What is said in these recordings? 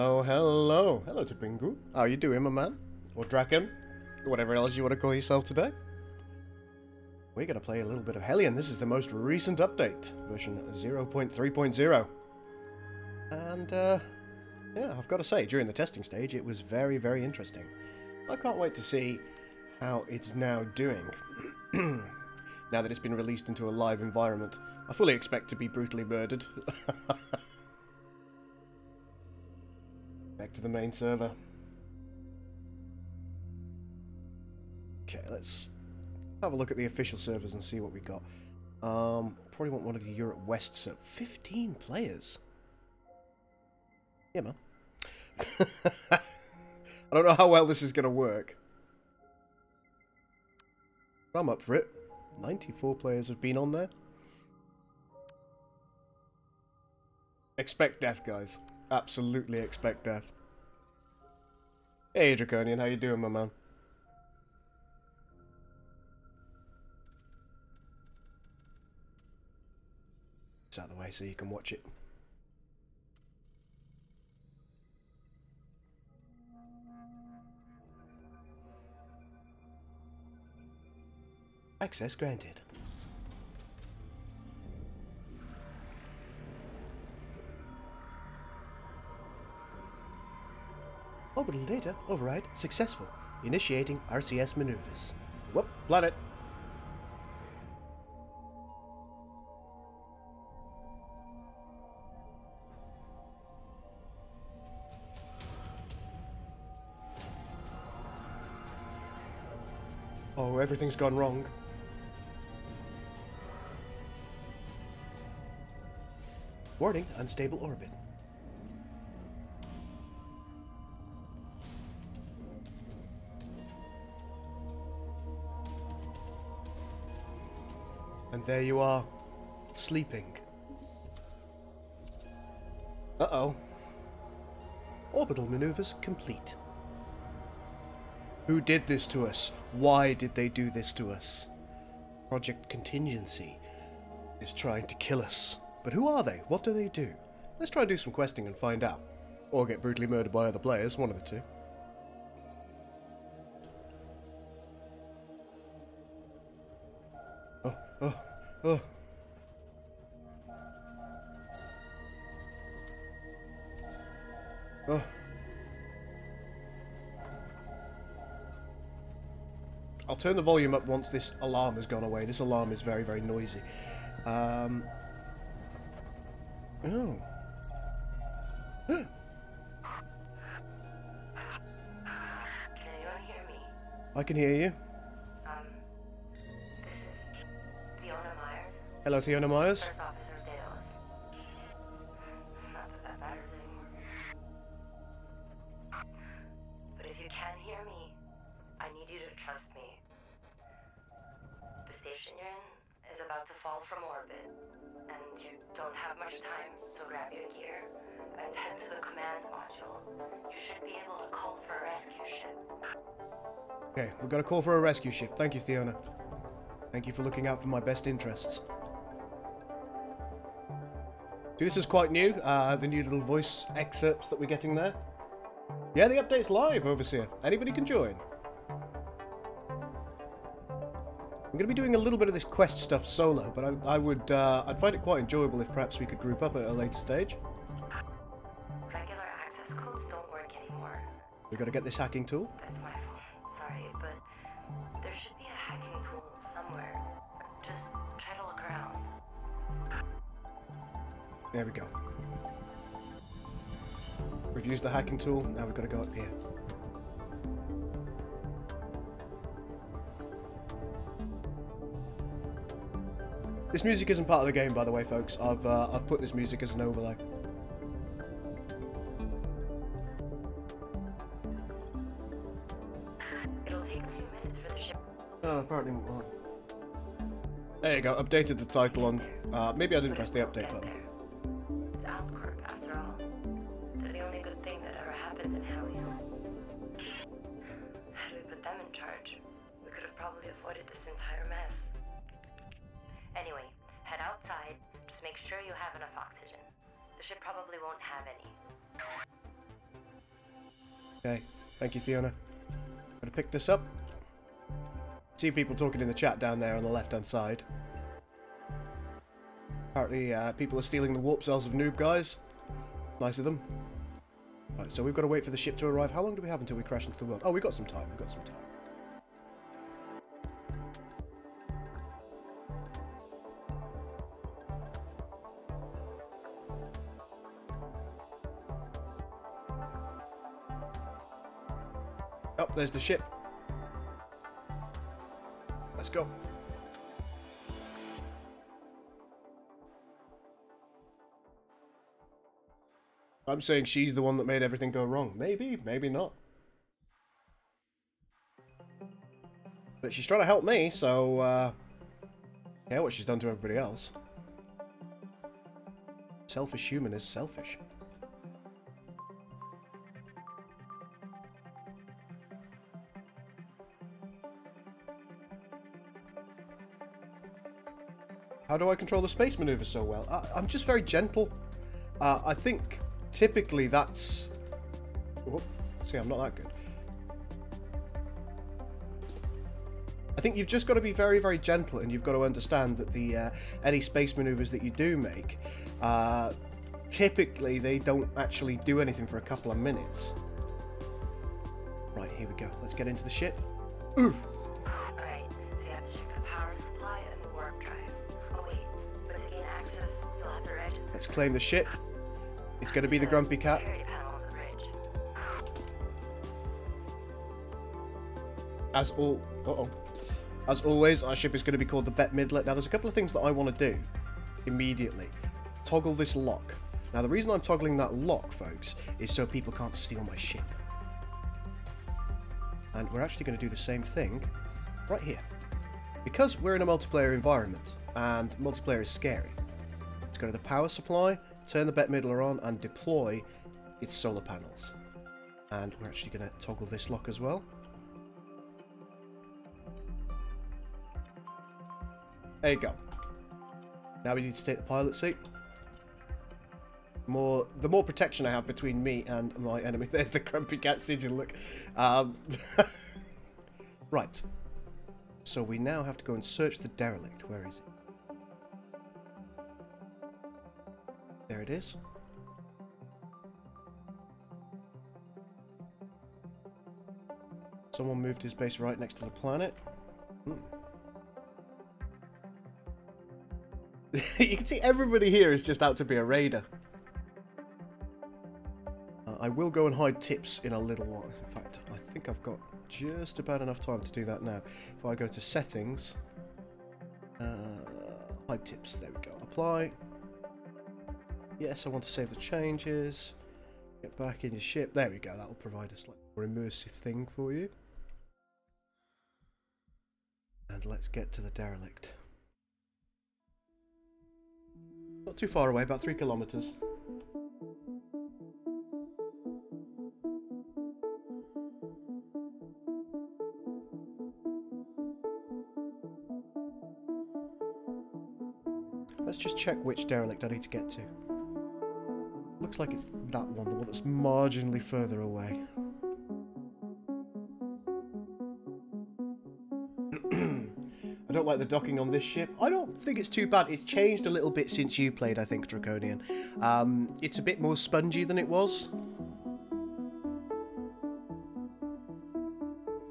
Hello, hello. Hello to Pingu. How you doing, my man? Or Draken? Or whatever else you want to call yourself today. We're going to play a little bit of Hellion. This is the most recent update, version 0.3.0. And, yeah, I've got to say, during the testing stage, it was very, very interesting. I can't wait to see how it's now doing. Now that it's been released into a live environment. I fully expect to be brutally murdered. Back to the main server. Okay, let's have a look at the official servers and see what we got. Probably want one of the Europe West servers. 15 players. Yeah, man. I don't know how well this is going to work. But I'm up for it. 94 players have been on there. Expect death, guys. Absolutely expect death. Hey, Draconian, how you doing, my man? It's out of the way so you can watch it. Access granted. Orbital data override successful. Initiating RCS maneuvers. Whoop, planet. Oh, everything's gone wrong. Warning, unstable orbit. And there you are, sleeping. Uh-oh. Orbital maneuvers complete. Who did this to us? Why did they do this to us? Project Contingency is trying to kill us. But who are they? What do they do? Let's try and do some questing and find out. Or get brutally murdered by other players, one of the two. Oh. Oh. I'll turn the volume up once this alarm has gone away. This alarm is very, very noisy. Oh. Can anyone hear me? I can hear you. This is Fiona Myers. Hello, Fiona Myers. First Officer of Dale. Not that that matters anymore. But if you can hear me, I need you to trust me. The station you're in is about to fall from orbit, and you don't have much time, so grab your gear and head to the command module. You should be able to call for a rescue ship. Okay, we've got a call for a rescue ship. Thank you, Fiona. Thank you for looking out for my best interests. See, this is quite new, the new little voice excerpts that we're getting there. Yeah, the update's live, Overseer. Anybody can join. I'm going to be doing a little bit of this quest stuff solo, but I'd find it quite enjoyable if perhaps we could group up at a later stage. Regular access codes don't work anymore. We've got to get this hacking tool. That's my fault. Sorry, but there should be a hacking tool somewhere. Just try to look around. There we go. We've used the hacking tool, now we've got to go up here. This music isn't part of the game, by the way, folks. I've put this music as an overlay. It'll take a few minutes for the ship. Oh, apparently not. There you go, updated the title on... maybe I didn't press the update button. It's Outcorp, after all. They're the only good thing that ever happened in Hellion. Had we put them in charge, we could have probably avoided this entire mess. Anyway, head outside. Just make sure you have enough oxygen. The ship probably won't have any. Okay, thank you, Fiona. Gonna pick this up. See people talking in the chat down there on the left-hand side. Apparently, people are stealing the warp cells of noob guys. Nice of them. Right, so we've got to wait for the ship to arrive. How long do we have until we crash into the world? Oh, we've got some time. We've got some time. Oh, there's the ship. Let's go. I'm saying she's the one that made everything go wrong. Maybe, maybe not. But she's trying to help me, so, yeah, what she's done to everybody else. Selfish human is selfish. How do I control the space maneuver so well? I'm just very gentle. I think typically that's... Whoop. See, I'm not that good. I think you've just got to be very, very gentle, and you've got to understand that the any space maneuvers that you do make, typically they don't actually do anything for a couple of minutes. Right, here we go. Let's get into the ship. Ooh. Alright, so you have to check the power supply and the warp drive. Oh wait, but to gain access, you'll have to register. Let's claim the ship. It's going to be the Grumpy Cat. As always, our ship is going to be called the Bette Midlet. Now, there's a couple of things that I want to do immediately. Toggle this lock. Now, the reason I'm toggling that lock, folks, is so people can't steal my ship. And we're actually going to do the same thing right here. Because we're in a multiplayer environment, and multiplayer is scary. Let's go to the power supply, turn the Bette Midler on, and deploy its solar panels. And we're actually going to toggle this lock as well. There you go. Now we need to take the pilot seat. The more protection I have between me and my enemy. There's the Grumpy Cat sigil, look. Right. So we now have to go and search the derelict. Where is it? There it is. Someone moved his base right next to the planet. You can see everybody here is just out to be a raider. I will go and hide tips in a little while. In fact, I think I've got just about enough time to do that now. If I go to settings, hide tips, there we go. Apply. Yes, I want to save the changes. Get back in your ship. There we go. That will provide a slightly more immersive thing for you. And let's get to the derelict. Not too far away, about 3 kilometers. Let's just check which derelict I need to get to. Looks like it's that one, the one that's marginally further away. I don't like the docking on this ship. I don't think it's too bad. It's changed a little bit since you played, I think, Draconian. It's a bit more spongy than it was.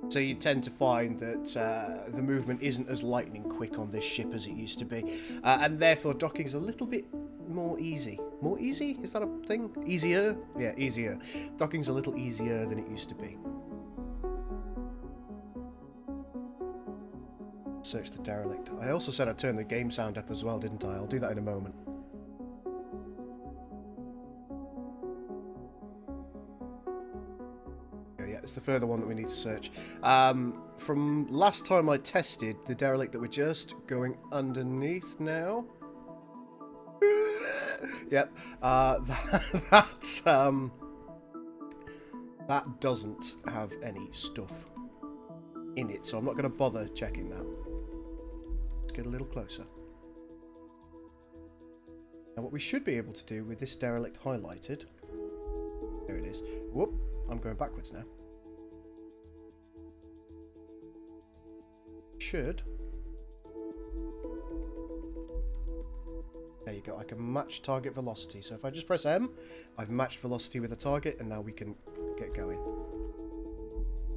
So you tend to find that the movement isn't as lightning quick on this ship as it used to be. And therefore docking's a little bit more easy. More easy? Is that a thing? Easier? Yeah, easier. Docking's a little easier than it used to be. Search the derelict. I also said I'd turn the game sound up as well, didn't I? I'll do that in a moment. Yeah, it's the further one that we need to search. From last time I tested, the derelict that we're just going underneath now. Yep. That doesn't have any stuff in it, so I'm not going to bother checking that. Let's get a little closer. Now what we should be able to do with this derelict highlighted, there it is. Whoop. I'm going backwards now. Should. There you go. I can match target velocity. So if I just press M, I've matched velocity with the target, and now we can get going.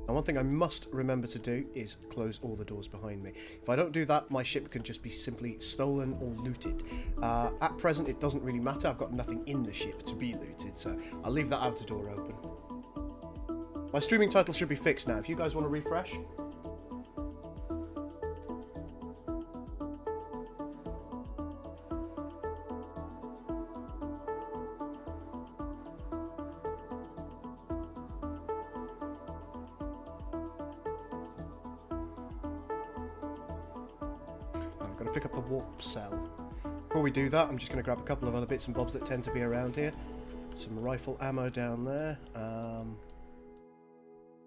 And one thing I must remember to do is close all the doors behind me. If I don't do that, my ship can just be simply stolen or looted. At present, it doesn't really matter. I've got nothing in the ship to be looted, so I'll leave that outer door open. My streaming title should be fixed now. If you guys want to refresh. Pick up the warp cell. Before we do that, I'm just going to grab a couple of other bits and bobs that tend to be around here. Some rifle ammo down there.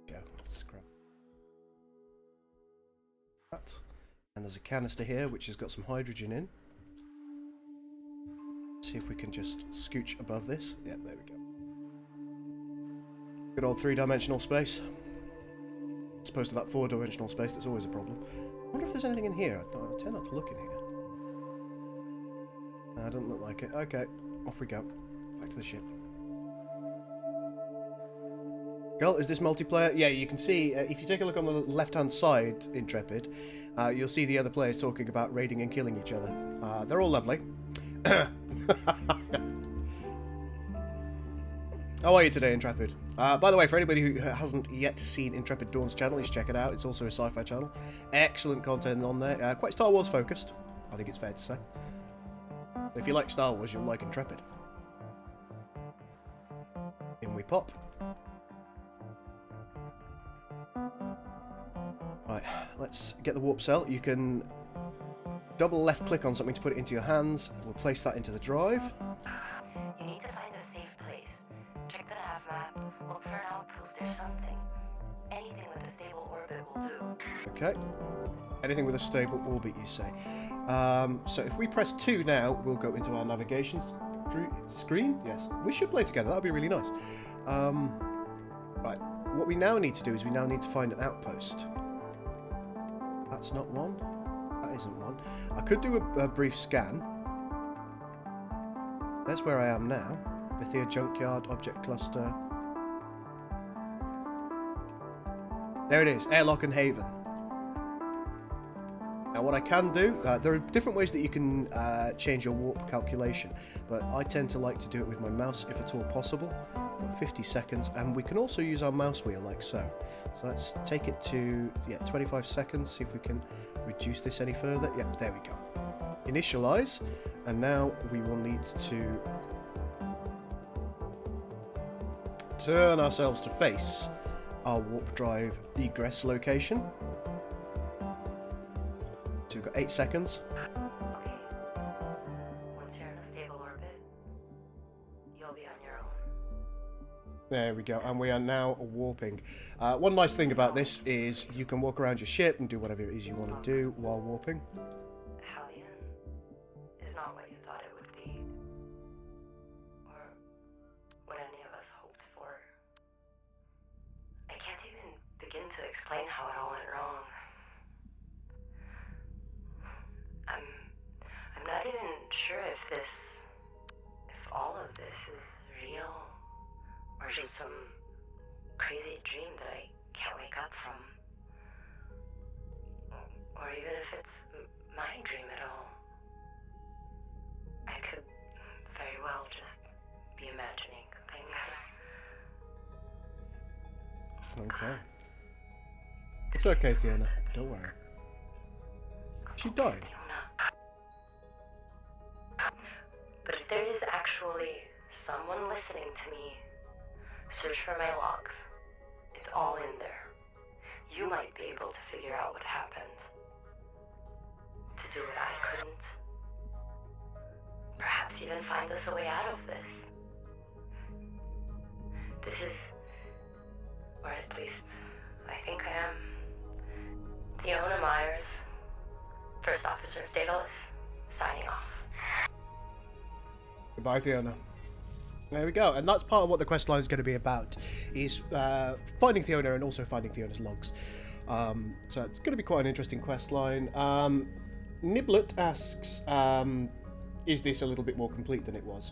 Let's grab that. And there's a canister here which has got some hydrogen in. See if we can just scooch above this. Yep, there we go. Good old three-dimensional space. As opposed to that four-dimensional space, that's always a problem. I wonder if there's anything in here. I tend not to look in here. Doesn't look like it. Okay, off we go. Back to the ship. Girl, is this multiplayer? Yeah, you can see, if you take a look on the left-hand side, Intrepid, you'll see the other players talking about raiding and killing each other. They're all lovely. How are you today, Intrepid? By the way, for anybody who hasn't yet seen Intrepid Dawn's channel, you should check it out. It's also a sci-fi channel. Excellent content on there. Quite Star Wars focused, I think it's fair to say. If you like Star Wars, you'll like Intrepid. In we pop. Right, let's get the warp cell. You can double left click on something to put it into your hands. We'll place that into the drive. You need to find a safe place. Check the nav map, look for an outpost or something. Anything with a stable orbit will do. Okay. Anything with a stable orbit, you say. So if we press 2 now, we'll go into our navigation screen. Yes, we should play together. That would be really nice. Right, what we now need to do is we now need to find an outpost. That's not one. That isn't one. I could do a brief scan. There's where I am now. Bethia Junkyard, Object Cluster. There it is, Airlock and Haven. Now what I can do, there are different ways that you can change your warp calculation, but I tend to like to do it with my mouse if at all possible. Got 50 seconds, and we can also use our mouse wheel like so. So let's take it to 25 seconds, see if we can reduce this any further. Yep, there we go. Initialize, and now we will need to turn ourselves to face our warp drive egress location. So we've got 8 seconds. Okay. Once you're in a stable orbit, you'll be on your own. There we go, and we are now warping. One nice thing about this is you can walk around your ship and do whatever it is you want to do while warping. Hellion is not what you thought it would be, or what any of us hoped for. I can't even begin to explain how it all went wrong. I'm not even sure if all of this is real, or just some crazy dream that I can't wake up from. Or even if it's my dream at all. I could very well just be imagining things. Okay. It's okay, Fiona. Don't worry. She died. But if there is actually someone listening to me, search for my logs. It's all in there. You might be able to figure out what happened. To do what I couldn't. Perhaps even find us a way out of this. This is, or at least I think I am, Fiona Myers, First Officer of Daedalus, signing off. Goodbye, Fiona. There we go, and that's part of what the quest line is going to be about, is finding Fiona and also finding Fiona's logs. So it's going to be quite an interesting quest line. Niblet asks, is this a little bit more complete than it was?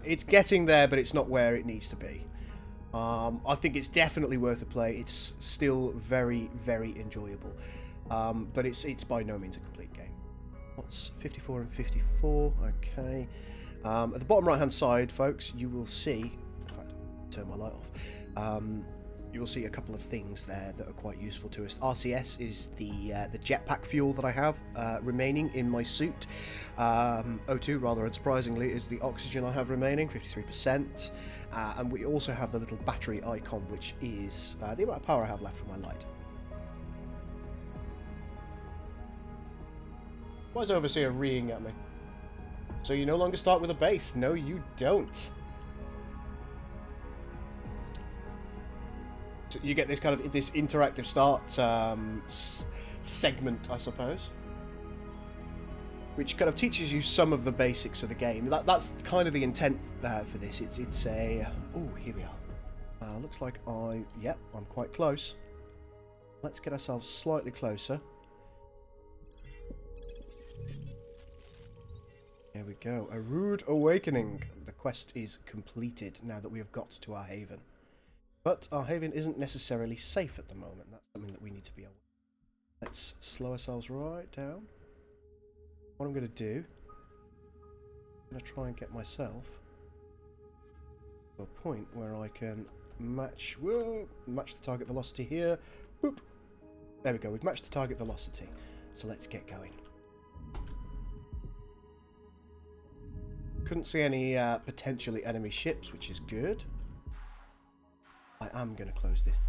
It's getting there, but it's not where it needs to be. I think it's definitely worth a play. It's still very, very enjoyable, but it's by no means a complete game. What's 54 and 54? Okay. At the bottom right hand side, folks, you will see, in fact, I'll turn my light off. You will see a couple of things there that are quite useful to us. RCS is the jetpack fuel that I have remaining in my suit. O2, rather unsurprisingly, is the oxygen I have remaining, 53%. And we also have the little battery icon, which is the amount of power I have left for my light. Why is Overseer reeing at me? So you no longer start with a base? No, you don't. So you get this kind of this interactive start segment, I suppose, which kind of teaches you some of the basics of the game. That's kind of the intent for this. It's a oh, here we are. Looks like I'm quite close. Let's get ourselves slightly closer. There we go. A rude awakening. The quest is completed now that we have got to our haven. But our haven isn't necessarily safe at the moment. That's something that we need to be aware of. Let's slow ourselves right down. What I'm going to do, I'm going to try and get myself to a point where I can match the target velocity here. Whoop. There we go. We've matched the target velocity. So let's get going. Couldn't see any potentially enemy ships, which is good. I am going to close this.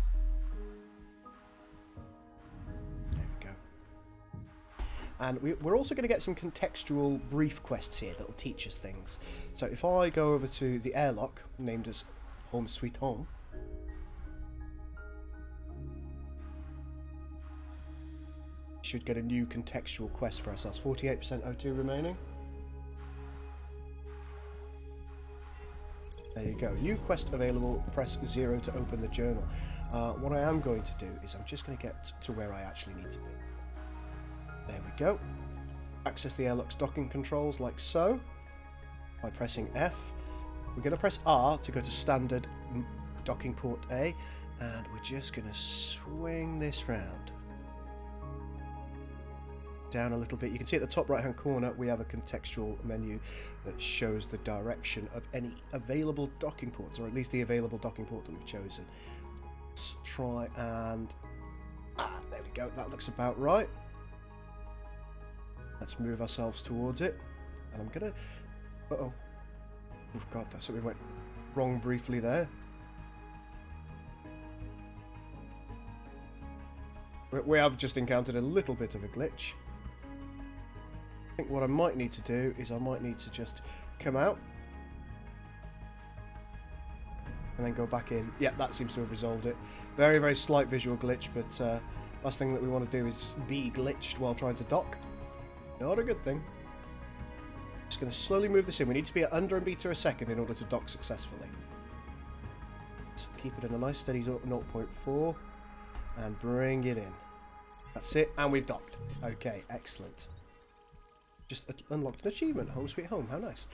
There we go. And we're also going to get some contextual brief quests here that will teach us things. So if I go over to the airlock, named as Home Sweet Home. Should get a new contextual quest for ourselves. 48% O2 remaining. There you go. New quest available. Press 0 to open the journal. What I am going to do is I'm just going to get to where I actually need to be. There we go. Access the airlock's docking controls like so by pressing F. We're going to press R to go to standard docking port A, and we're just going to swing this round. Down a little bit. You can see at the top right hand corner we have a contextual menu that shows the direction of any available docking ports, or at least the available docking port that we've chosen. Let's try and there we go, that looks about right. Let's move ourselves towards it, and I'm gonna oh god, that's something went wrong briefly there. We have just encountered a little bit of a glitch. I think what I might need to do is I might need to just come out and then go back in. Yeah, that seems to have resolved it. Very, very slight visual glitch, but last thing that we want to do is be glitched while trying to dock. Not a good thing. Just going to slowly move this in. We need to be at under a meter a second in order to dock successfully. Let's keep it in a nice steady 0.4 and bring it in. That's it, and we've docked. Okay, excellent. Just unlocked an achievement. Home Sweet Home. How nice.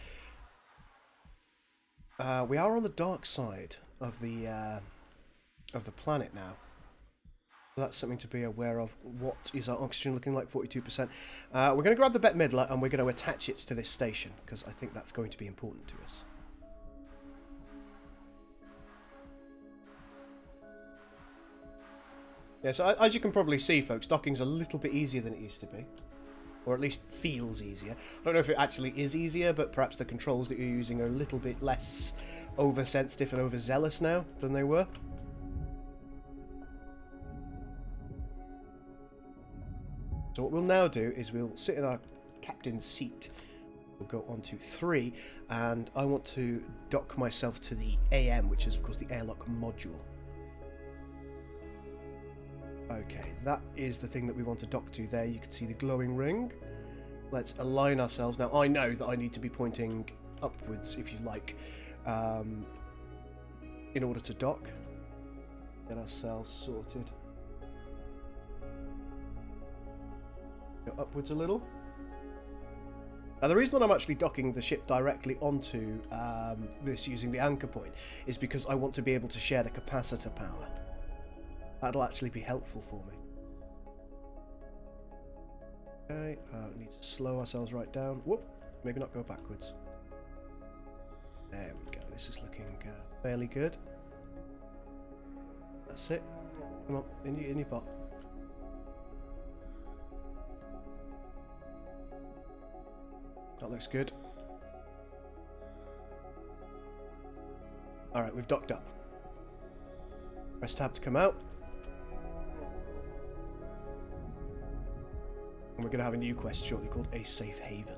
We are on the dark side of the planet now. So that's something to be aware of. What is our oxygen looking like? 42%. We're going to grab the Bette Midler and we're going to attach it to this station because I think that's going to be important to us. Yeah, so as you can probably see, folks, docking's a little bit easier than it used to be. Or at least feels easier. I don't know if it actually is easier, but perhaps the controls that you're using are a little bit less oversensitive and overzealous now than they were. So what we'll now do is we'll sit in our captain's seat. We'll go on to 3, and I want to dock myself to the AM, which is of course the airlock module. Okay, that is the thing that we want to dock to there. You can see the glowing ring. Let's align ourselves. Now, I know that I need to be pointing upwards, if you like, in order to dock. Get ourselves sorted. Go upwards a little. Now, the reason that I'm actually docking the ship directly onto this using the anchor point is because I want to be able to share the capacitor power. That'll actually be helpful for me. Okay, we need to slow ourselves right down. Whoop, maybe not go backwards. There we go. This is looking fairly good. That's it. Come on, in your pot. That looks good. Alright, we've docked up. Press tab to come out. And we're going to have a new quest shortly called A Safe Haven.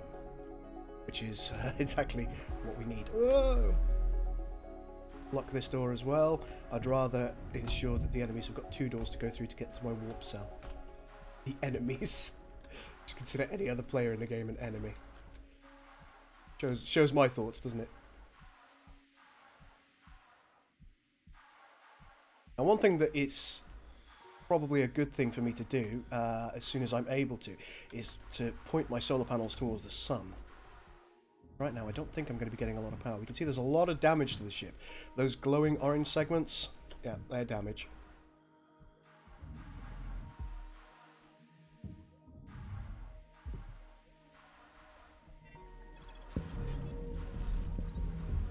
Which is exactly what we need. Whoa! Lock this door as well. I'd rather ensure that the enemies have got 2 doors to go through to get to my warp cell. The enemies. Just consider any other player in the game an enemy. Shows my thoughts, doesn't it? Now, one thing that it's probably a good thing for me to do, as soon as I'm able to, is to point my solar panels towards the sun. Right now, I don't think I'm going to be getting a lot of power. We can see there's a lot of damage to the ship. Those glowing orange segments, yeah, they're damage.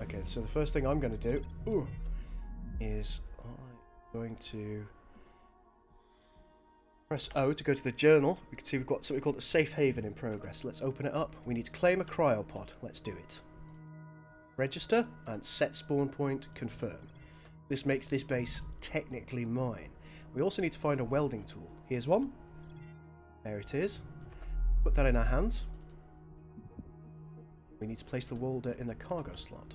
Okay, so the first thing I'm going to do is I'm going to press O to go to the journal. We can see we've got something called a safe haven in progress. Let's open it up. We need to claim a cryopod. Let's do it. Register and set spawn point, confirm. This makes this base technically mine. We also need to find a welding tool. Here's one. There it is. Put that in our hands. We need to place the welder in the cargo slot.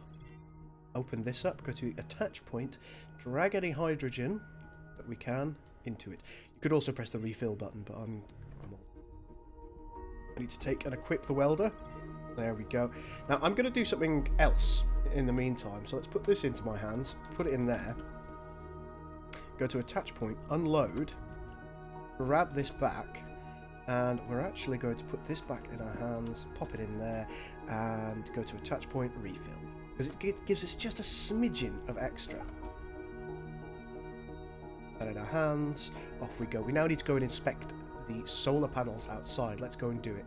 Open this up, go to attach point, drag any hydrogen that we can into it. You could also press the refill button, but I need to take and equip the welder. There we go. Now I'm going to do something else in the meantime. So let's put this into my hands, put it in there, go to attach point, unload, grab this back, and we're actually going to put this back in our hands, pop it in there, and go to attach point, refill. Because it gives us just a smidgen of extra. And in our hands, off we go. We now need to go and inspect the solar panels outside. Let's go and do it.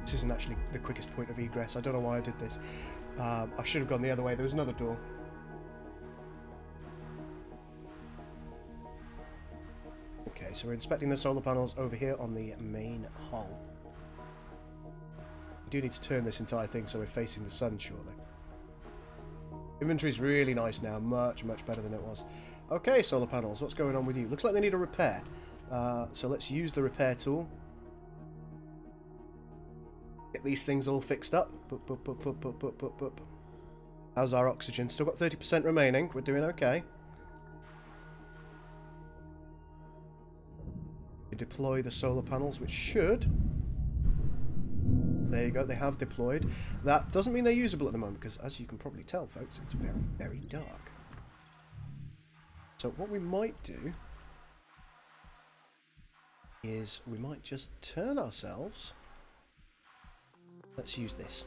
This isn't actually the quickest point of egress. I don't know why I did this. I should have gone the other way. There was another door. Okay, so we're inspecting the solar panels over here on the main hull. We do need to turn this entire thing so we're facing the sun shortly. Inventory's really nice now, much better than it was. Okay, solar panels, what's going on with you? Looks like they need a repair. So let's use the repair tool. Get these things all fixed up. How's our oxygen? Still got 30% remaining. We're doing okay. We deploy the solar panels, which should... There you go, they have deployed. That doesn't mean they're usable at the moment, because as you can probably tell, folks, it's very dark. So what we might do is we might just turn ourselves. Let's use this.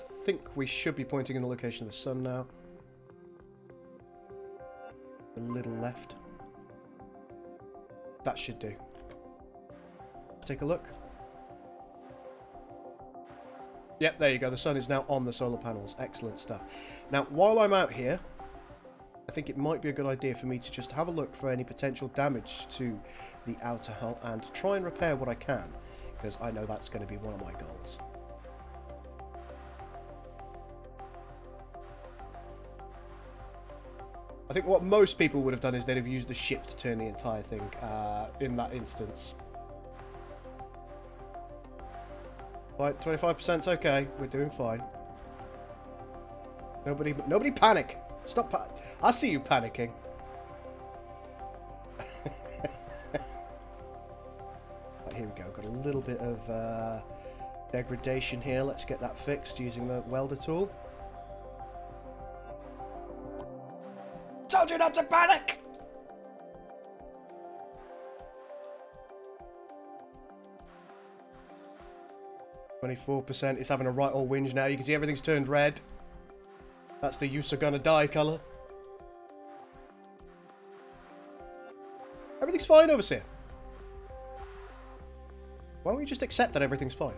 I think we should be pointing in the location of the sun now. A little left. That should do. Let's take a look. Yep, there you go. The sun is now on the solar panels. Excellent stuff. Now, while I'm out here, I think it might be a good idea for me to just have a look for any potential damage to the outer hull and try and repair what I can, because I know that's going to be one of my goals. I think what most people would have done is they'd have used the ship to turn the entire thing in that instance. Right, 25%'s okay. We're doing fine. Nobody panic. Stop. I see you panicking. Right, here we go. Got a little bit of degradation here. Let's get that fixed using the welder tool. Told you not to panic! 24%. It's having a right old whinge now. You can see everything's turned red. That's the "you are gonna die" colour. Everything's fine over here. Why don't we just accept that everything's fine?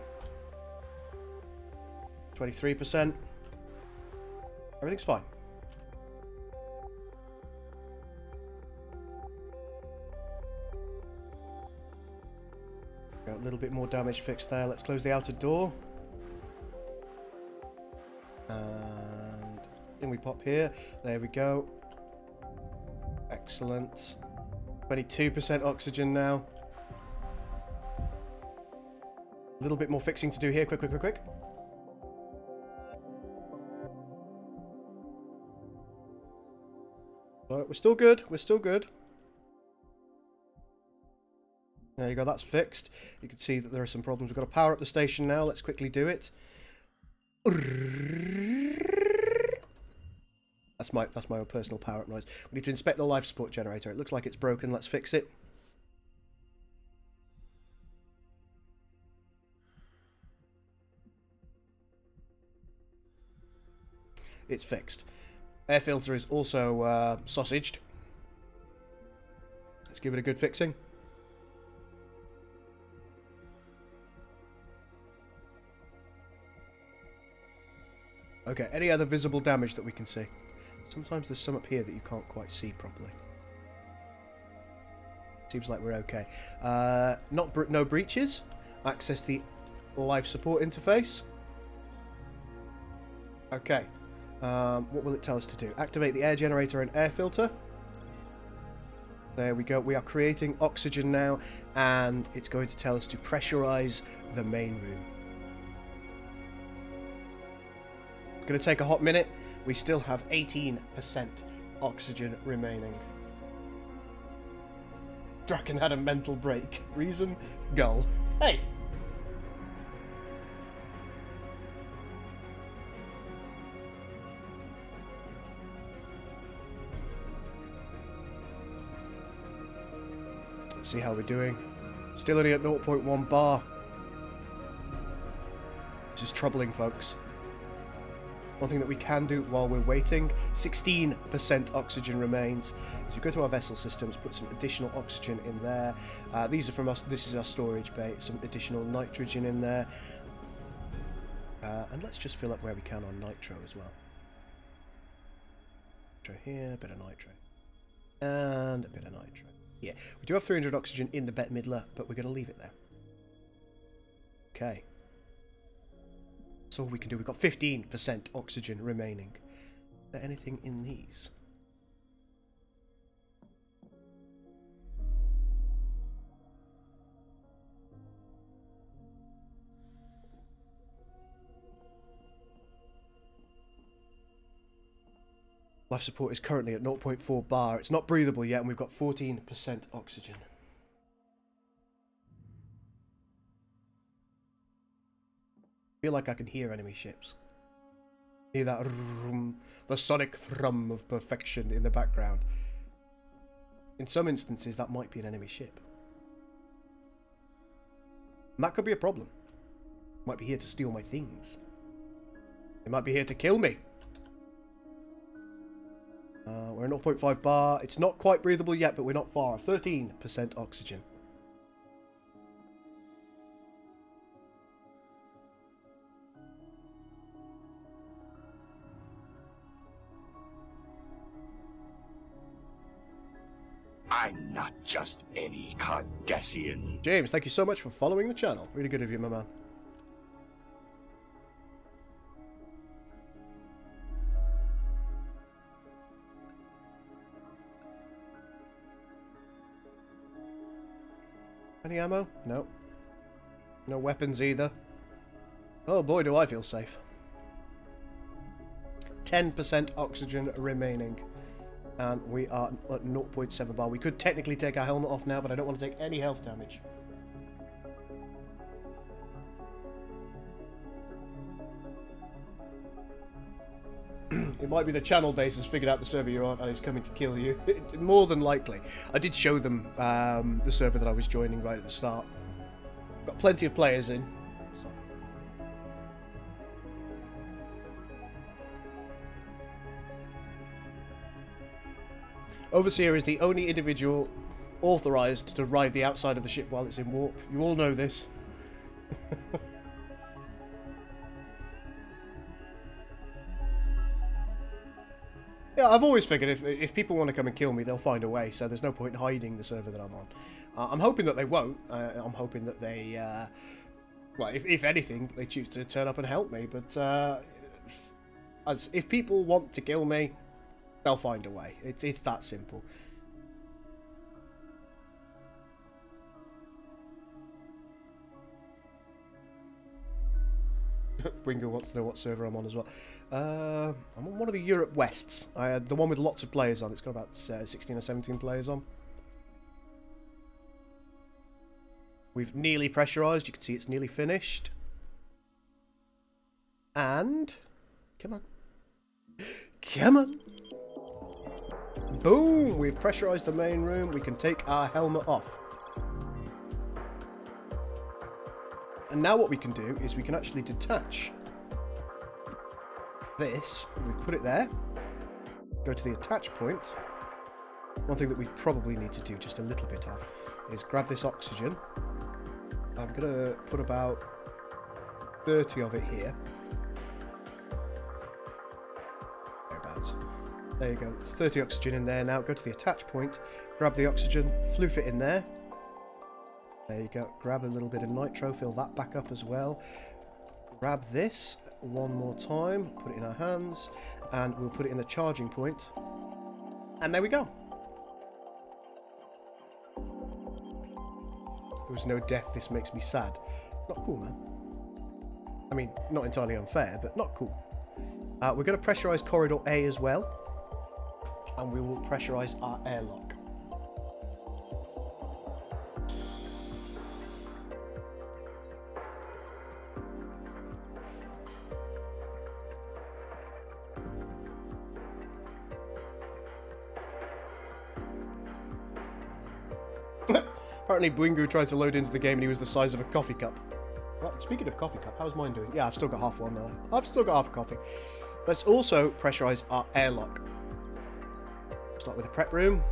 23%. Everything's fine. Got a little bit more damage fixed there. Let's close the outer door. And in we pop here. There we go. Excellent. 22% oxygen now. A little bit more fixing to do here. Quick. But we're still good. We're still good. There you go. That's fixed. You can see that there are some problems. We've got to power up the station now. Let's quickly do it. That's my own personal power-up noise. We need to inspect the life support generator. It looks like it's broken. Let's fix it. It's fixed. Air filter is also sausaged. Let's give it a good fixing. Okay, any other visible damage that we can see? Sometimes there's some up here that you can't quite see properly. Seems like we're okay. No breaches. Access the life support interface. Okay. What will it tell us to do? Activate the air generator and air filter. There we go. We are creating oxygen now, and it's going to tell us to pressurize the main room. It's going to take a hot minute. We still have 18% oxygen remaining. Draken had a mental break. Reason? Gull. Hey! Let's see how we're doing. Still only at 0.1 bar. Which is troubling, folks. One thing that we can do while we're waiting, 16% oxygen remains. As we go to our vessel systems, put some additional oxygen in there. These are from us. This is our storage bay. Some additional nitrogen in there. And let's just fill up where we can on nitro as well. Nitro here, a bit of nitro. And a bit of nitro. Yeah, we do have 300 oxygen in the Bette Midler, but we're going to leave it there. Okay. That's all we can do. We've got 15% oxygen remaining. Is there anything in these? Life support is currently at 0.4 bar. It's not breathable yet, and we've got 14% oxygen. I feel like I can hear enemy ships. Hear that the sonic thrum of perfection in the background. In some instances, that might be an enemy ship. And that could be a problem. It might be here to steal my things. It might be here to kill me. We're at 0.5 bar. It's not quite breathable yet, but we're not far. 13% oxygen. I'm not just any Cardassian. James, thank you so much for following the channel. Really good of you, my man. Any ammo? No. No weapons either. Oh boy, do I feel safe. 10% oxygen remaining. And we are at 0.7 bar. We could technically take our helmet off now, but I don't want to take any health damage. It might be the channel base has figured out the server you're on and is coming to kill you. More than likely. I did show them the server that I was joining right at the start. Got plenty of players in. Overseer is the only individual authorized to ride the outside of the ship while it's in warp. You all know this. Yeah, I've always figured if people want to come and kill me, they'll find a way, so there's no point in hiding the server that I'm on. I'm hoping that they won't. I'm hoping that they, well, if anything, they choose to turn up and help me, but if people want to kill me, they'll find a way. It's that simple. Wingo wants to know what server I'm on as well. I'm on one of the Europe Wests. The one with lots of players on. It's got about 16 or 17 players on. We've nearly pressurised. You can see it's nearly finished. And... come on. Come on. Boom! We've pressurised the main room. We can take our helmet off. And now what we can do is we can actually detach this. We put it there. Go to the attach point. One thing that we probably need to do just a little bit of is grab this oxygen. I'm going to put about 30 of it here. Thereabouts. There you go. There's 30 oxygen in there. Now go to the attach point. Grab the oxygen. Floof it in there. There you go. Grab a little bit of nitro, fill that back up as well. Grab this one more time, put it in our hands, and we'll put it in the charging point. And there we go. There was no death. This makes me sad. Not cool, man. I mean, not entirely unfair, but not cool. We're going to pressurize corridor A as well, and we will pressurize our airlock. Apparently Bwingu tried to load into the game and he was the size of a coffee cup. Well, speaking of coffee cup, how's mine doing? Yeah, I've still got half one now. I've still got half a coffee. Let's also pressurize our airlock. Start with the prep room.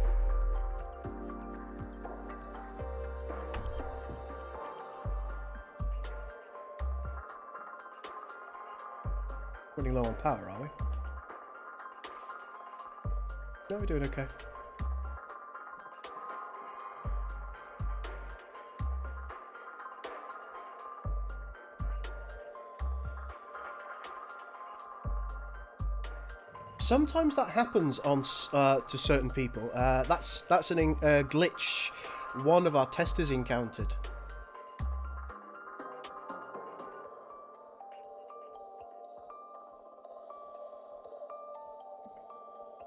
Running low on power, are we? No, we're doing okay. Sometimes that happens on to certain people. That's a glitch one of our testers encountered.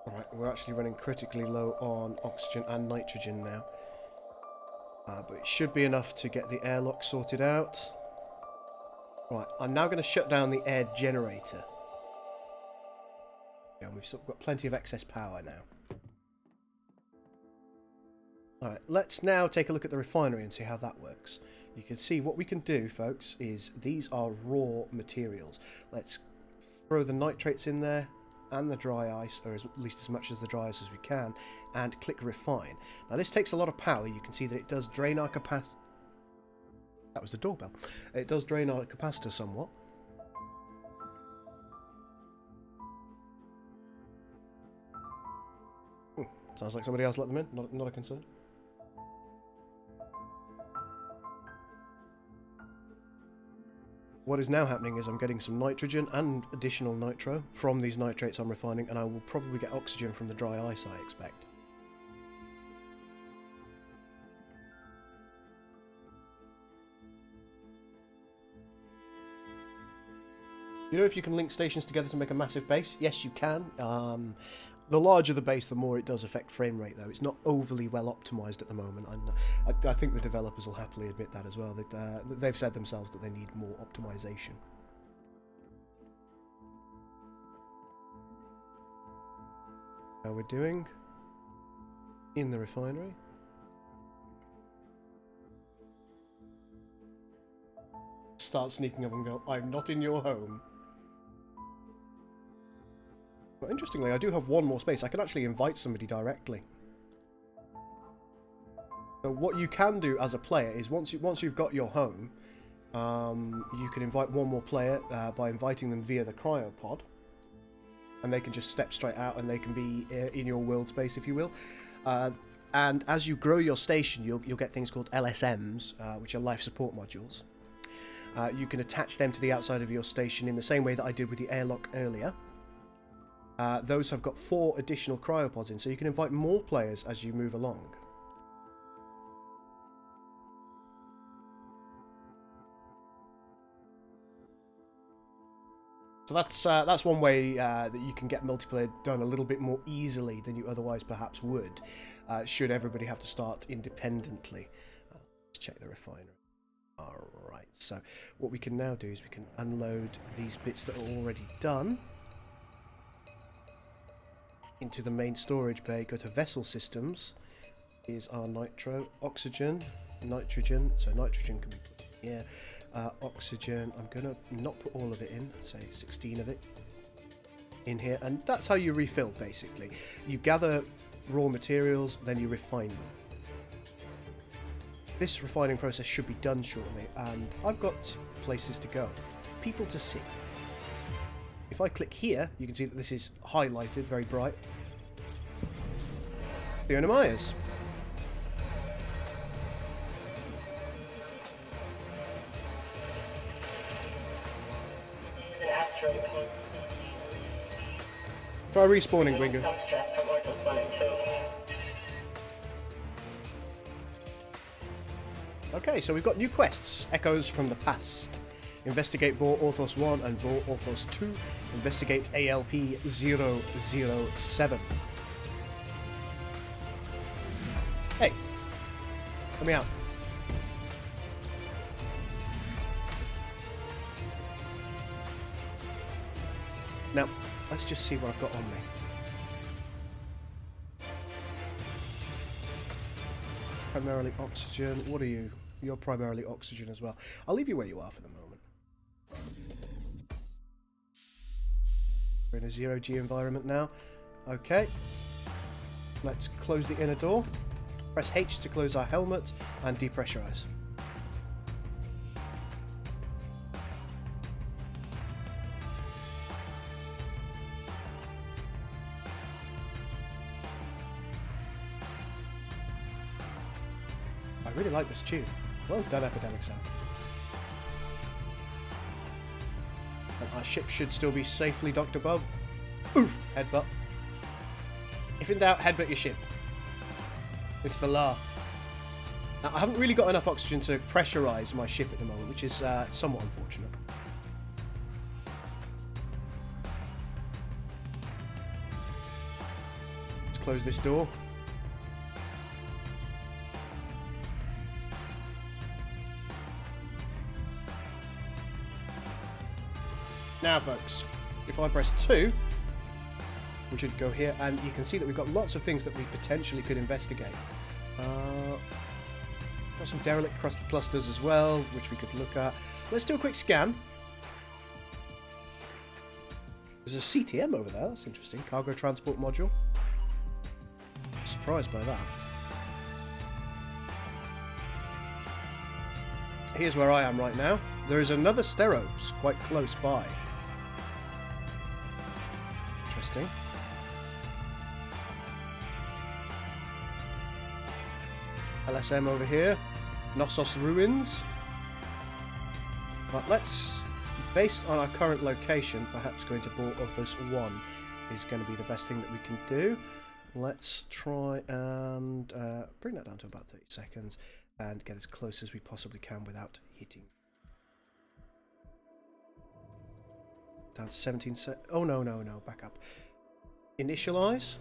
Alright, we're actually running critically low on oxygen and nitrogen now. But it should be enough to get the airlock sorted out. Right, I'm now going to shut down the air generator. And we've got plenty of excess power now. Alright, let's now take a look at the refinery and see how that works. You can see what we can do, folks, is these are raw materials. Let's throw the nitrates in there and the dry ice, or at least as much as the dry ice as we can, and click refine. Now this takes a lot of power. You can see that it does drain our capacity. That was the doorbell. It does drain our capacitor somewhat. Sounds like somebody else let them in, not a concern. What is now happening is I'm getting some nitrogen and additional nitro from these nitrates I'm refining, and I will probably get oxygen from the dry ice, I expect. You know if you can link stations together to make a massive base? Yes, you can. The larger the base, the more it does affect frame rate, though. It's not overly well optimized at the moment. I think the developers will happily admit that as well. They've said themselves that they need more optimization. How we're doing in the refinery. Start sneaking up and go, I'm not in your home. But interestingly, I do have one more space. I can actually invite somebody directly. So what you can do as a player is once you've got your home, you can invite one more player by inviting them via the cryopod, and they can just step straight out and they can be in your world space, if you will. And as you grow your station, you'll get things called LSMs, which are life support modules. You can attach them to the outside of your station in the same way that I did with the airlock earlier. Those have got 4 additional cryopods in, so you can invite more players as you move along. So that's one way that you can get multiplayer done a little bit more easily than you otherwise perhaps would, should everybody have to start independently. Let's check the refinery. Alright, so what we can now do is we can unload these bits that are already done into the main storage bay, go to vessel systems. Here's our nitro, oxygen, nitrogen, so nitrogen can be put in here. Oxygen, I'm going to not put all of it in, say 16 of it in here, and that's how you refill basically. You gather raw materials, then you refine them. This refining process should be done shortly, and I've got places to go, people to see. If I click here, you can see that this is highlighted very bright. Fiona Myers. Try respawning, Wingo. Okay, so we've got new quests. Echoes from the past. Investigate Boar Orthos 1 and Boar Orthos 2. Investigate ALP 007. Hey, let me out. Now, let's just see what I've got on me. Primarily oxygen. What are you? You're primarily oxygen as well. I'll leave you where you are for the moment. We're in a zero-G environment now. Okay. Let's close the inner door. Press H to close our helmet and depressurize. I really like this tune. Well done, Epidemic Sound. And our ship should still be safely docked above. Oof! Headbutt. If in doubt, headbutt your ship. It's the law. Now, I haven't really got enough oxygen to pressurize my ship at the moment, which is somewhat unfortunate. Let's close this door. Now, folks, if I press 2, we should go here, and you can see that we've got lots of things that we potentially could investigate. Got some derelict clusters as well, which we could look at. Let's do a quick scan. There's a CTM over there. That's interesting. Cargo transport module. Surprised by that. Here's where I am right now. There is another Steros quite close by. Interesting. LSM over here. Knossos Ruins. But let's, based on our current location, perhaps going to Boar Orthos 1 is going to be the best thing that we can do. Let's try and bring that down to about 30 seconds and get as close as we possibly can without hitting. Down to 17 oh, no, no, no. Back up. Initialize.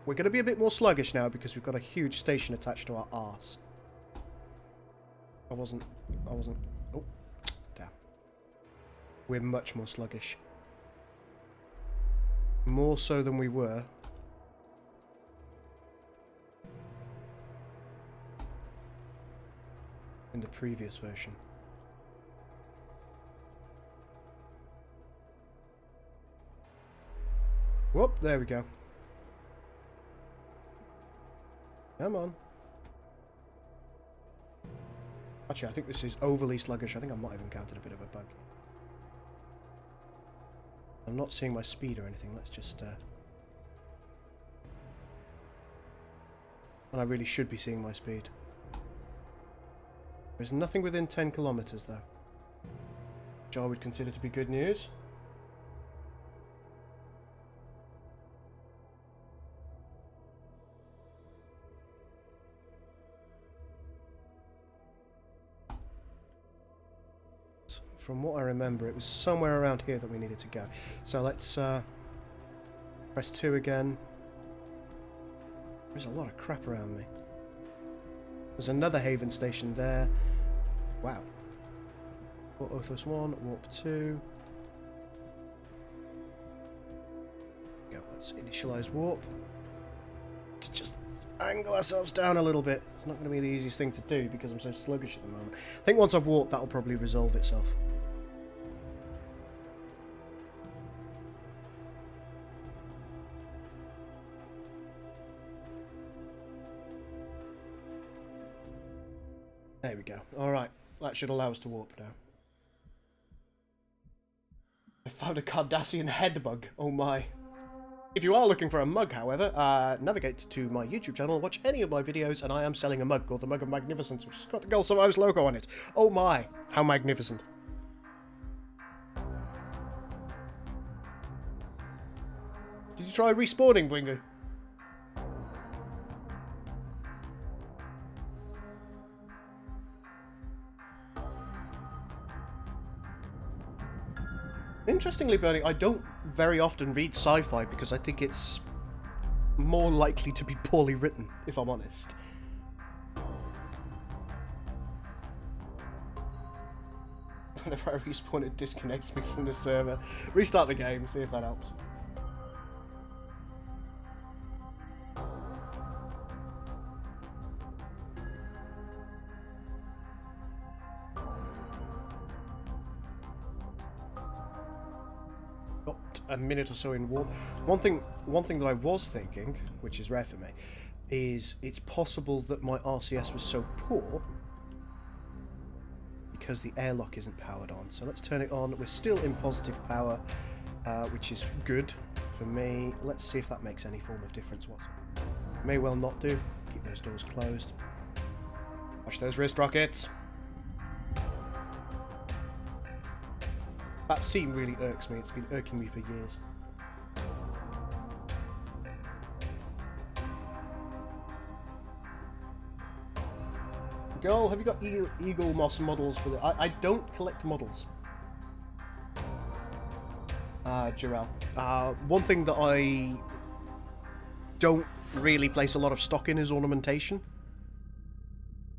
We're going to be a bit more sluggish now because we've got a huge station attached to our arse. I wasn't... Oh, damn. We're much more sluggish. More so than we were. In the previous version. Whoop, there we go. Come on. Actually, I think this is overly sluggish. I think I might have encountered a bit of a bug. I'm not seeing my speed or anything. Let's just... And I really should be seeing my speed. There's nothing within 10 kilometers, though. Which I would consider to be good news. From what I remember, it was somewhere around here that we needed to go. So let's press 2 again. There's a lot of crap around me. There's another Haven station there. Wow. Warp Othos 1, Warp 2. Go, let's initialize warp. To just angle ourselves down a little bit. It's not going to be the easiest thing to do because I'm so sluggish at the moment. I think once I've warped, that'll probably resolve itself. There we go. Alright, that should allow us to warp now. I found a Cardassian head bug. Oh my. If you are looking for a mug, however, navigate to my YouTube channel, watch any of my videos, and I am selling a mug called the Mug of Magnificence, which has got the Girl Survives logo on it. Oh my, how magnificent. Did you try respawning, Wingu? Interestingly, Bernie, I don't very often read sci-fi because I think it's more likely to be poorly written, if I'm honest. Whenever I respawn, it disconnects me from the server. Restart the game, see if that helps. A minute or so in warp. One thing that I was thinking, which is rare for me, is it's possible that my RCS was so poor because the airlock isn't powered on. So let's turn it on. We're still in positive power, which is good for me. Let's see if that makes any form of difference whatsoever. May well not do. Keep those doors closed. Watch those wrist rockets. That scene really irks me. It's been irking me for years. Girl, have you got Eagle Moss models for the... I don't collect models. Jarell. One thing that I don't really place a lot of stock in is ornamentation.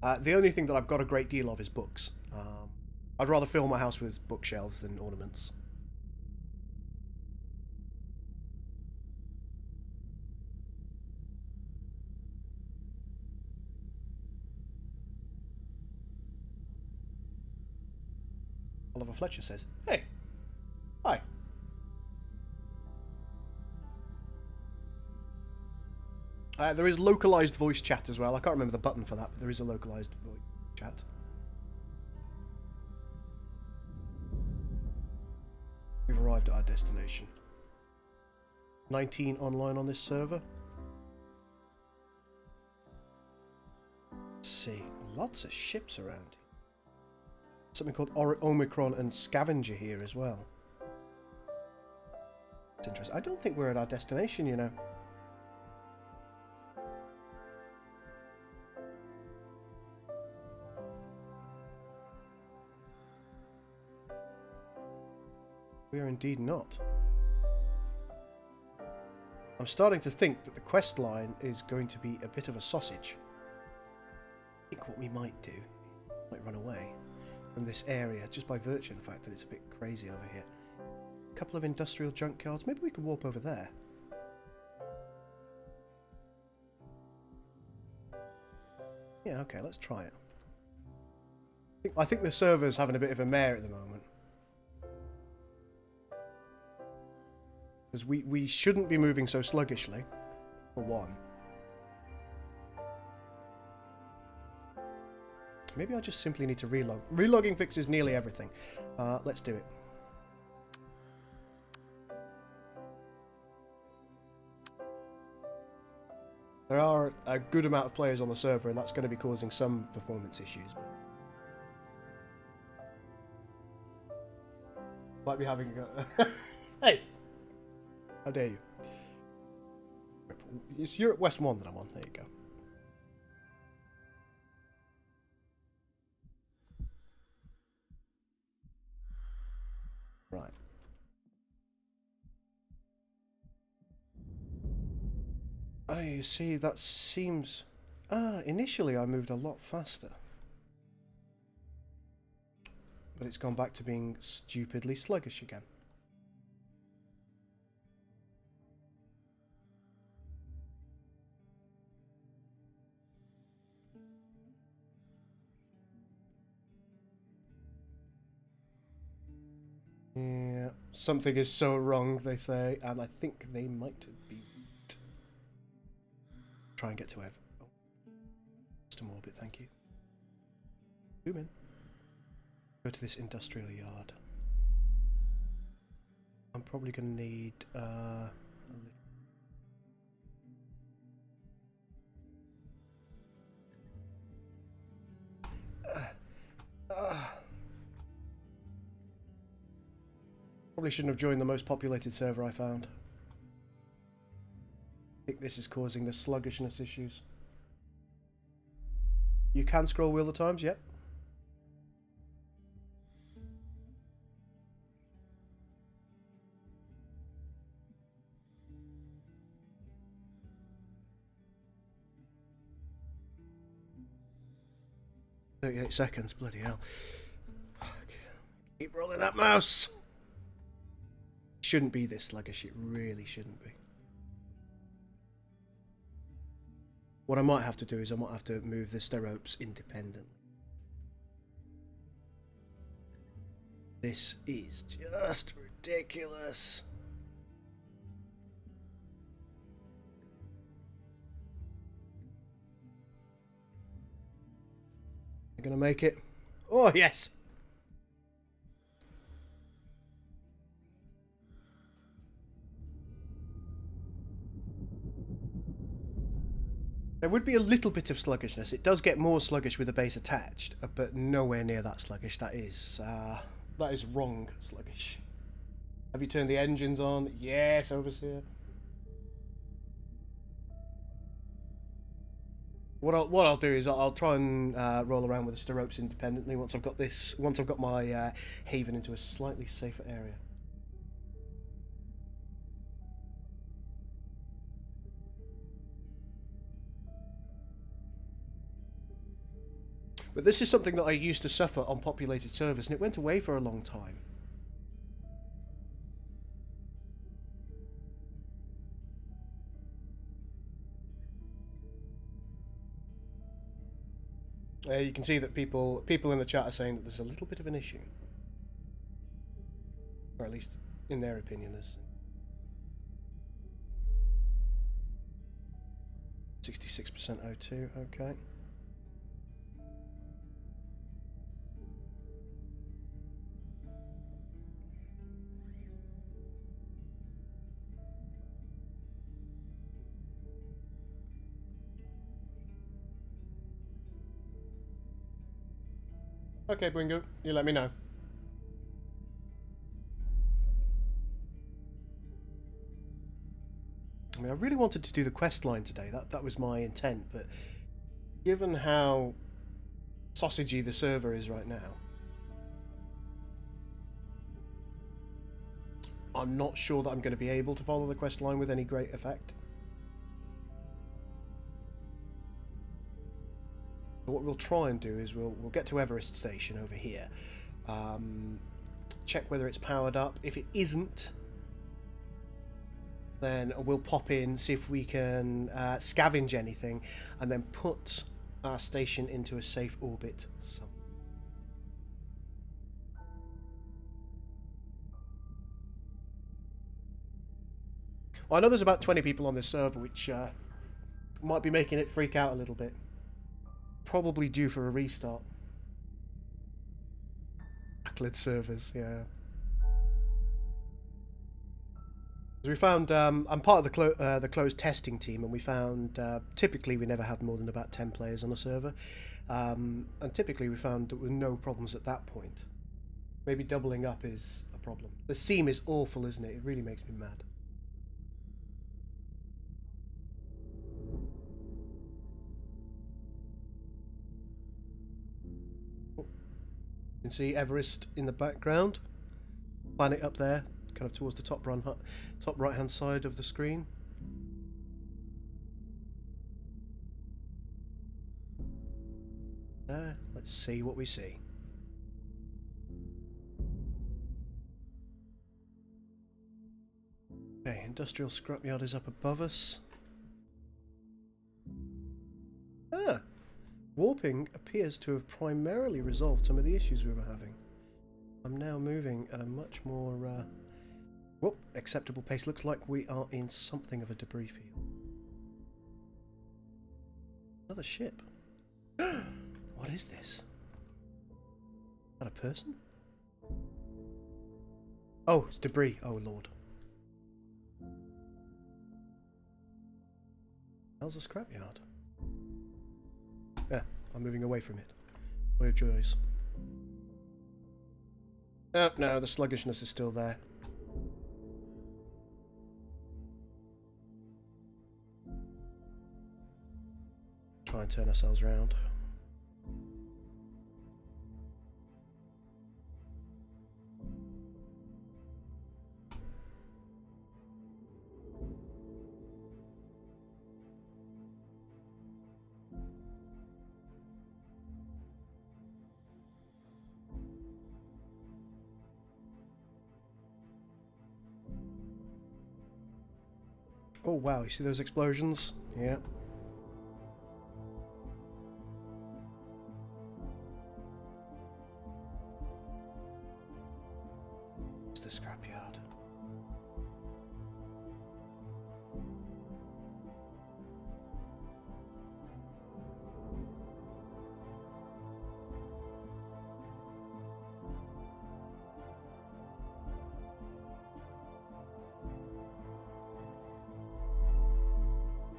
The only thing that I've got a great deal of is books. I'd rather fill my house with bookshelves than ornaments. Oliver Fletcher says, "Hey, hi." There is localized voice chat as well. I can't remember the button for that, but there is a localized voice chat. We've arrived at our destination. 19 online on this server. Let's see, lots of ships around. Something called Omicron and Scavenger here as well. It's interesting. I don't think we're at our destination, you know. We are indeed not. I'm starting to think that the quest line is going to be a bit of a sausage. I think what we might do, might run away from this area just by virtue of the fact that it's a bit crazy over here. A couple of industrial junkyards. Maybe we can warp over there. Yeah, okay, let's try it. I think the server's having a bit of a mare at the moment. Because we shouldn't be moving so sluggishly, for one. Maybe I just simply need to relog. Relogging fixes nearly everything. Let's do it. There are a good amount of players on the server, and that's going to be causing some performance issues. Might be having a... Hey! How dare you? It's Europe West 1 that I'm on. There you go. Right. Oh, you see, that seems... initially I moved a lot faster. But it's gone back to being stupidly sluggish again. Yeah, something is so wrong, they say, and I think they might be right. Try and get to Ev. Oh. Just a orbit, thank you. Zoom in. Go to this industrial yard. I'm probably going to need a probably shouldn't have joined the most populated server I found. I think this is causing the sluggishness issues. You can scroll wheel the times, yep. .38 seconds, bloody hell. Keep rolling that mouse! Shouldn't be this sluggish, it really shouldn't be. What I might have to do is I might have to move the stirropes independently. This is just ridiculous. I'm gonna make it. Oh, yes! There would be a little bit of sluggishness. It does get more sluggish with the base attached, but nowhere near that sluggish. That is wrong sluggish. Have you turned the engines on? Yes, overseer. What I'll do is I'll try and roll around with the stirropes independently once I've got this. Once I've got my haven into a slightly safer area. But this is something that I used to suffer on populated servers, and it went away for a long time. You can see that people in the chat are saying that there's a little bit of an issue. Or at least, in their opinion, there's... 66% O2, okay. Okay, Bringo, you let me know. I mean, I really wanted to do the quest line today. That was my intent, but given how sausagey the server is right now, I'm not sure that I'm going to be able to follow the quest line with any great effect. But what we'll try and do is we'll get to Everest Station over here. Check whether it's powered up. If it isn't, then we'll pop in, see if we can scavenge anything, and then put our station into a safe orbit somewhere. Well, I know there's about 20 people on this server, which might be making it freak out a little bit. Probably due for a restart. Backlit servers, yeah. We found, I'm part of the closed testing team, and we found typically we never have more than about 10 players on a server, and typically we found there were no problems at that point. Maybe doubling up is a problem. The seam is awful, isn't it? It really makes me mad. You can see Everest in the background, planet up there, kind of towards the top right hand side of the screen. There, let's see what we see. Okay, industrial scrapyard is up above us. Ah! Warping appears to have primarily resolved some of the issues we were having. I'm now moving at a much more acceptable pace. Looks like we are in something of a debris field. Another ship. What is this? Is that a person? Oh, it's debris. Oh, Lord. How's a scrapyard? Yeah, I'm moving away from it. Way of joys. Oh, no, the sluggishness is still there. Try and turn ourselves around. Oh wow, you see those explosions? Yeah. It's the scrapyard.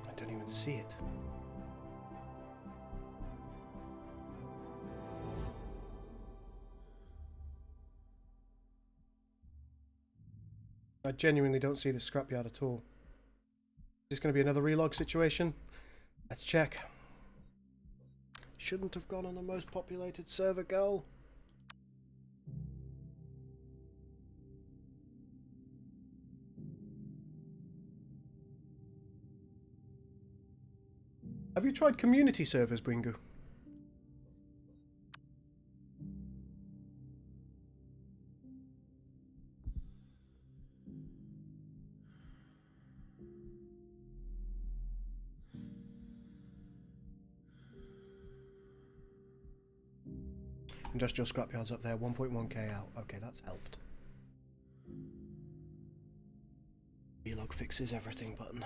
I don't even see it. I genuinely don't see the scrapyard at all. Is this going to be another relog situation? Let's check. Shouldn't have gone on the most populated server, girl. Have you tried community servers, Bingo? Industrial scrapyards up there, 1.1k out. Okay, that's helped. Relog fixes everything button.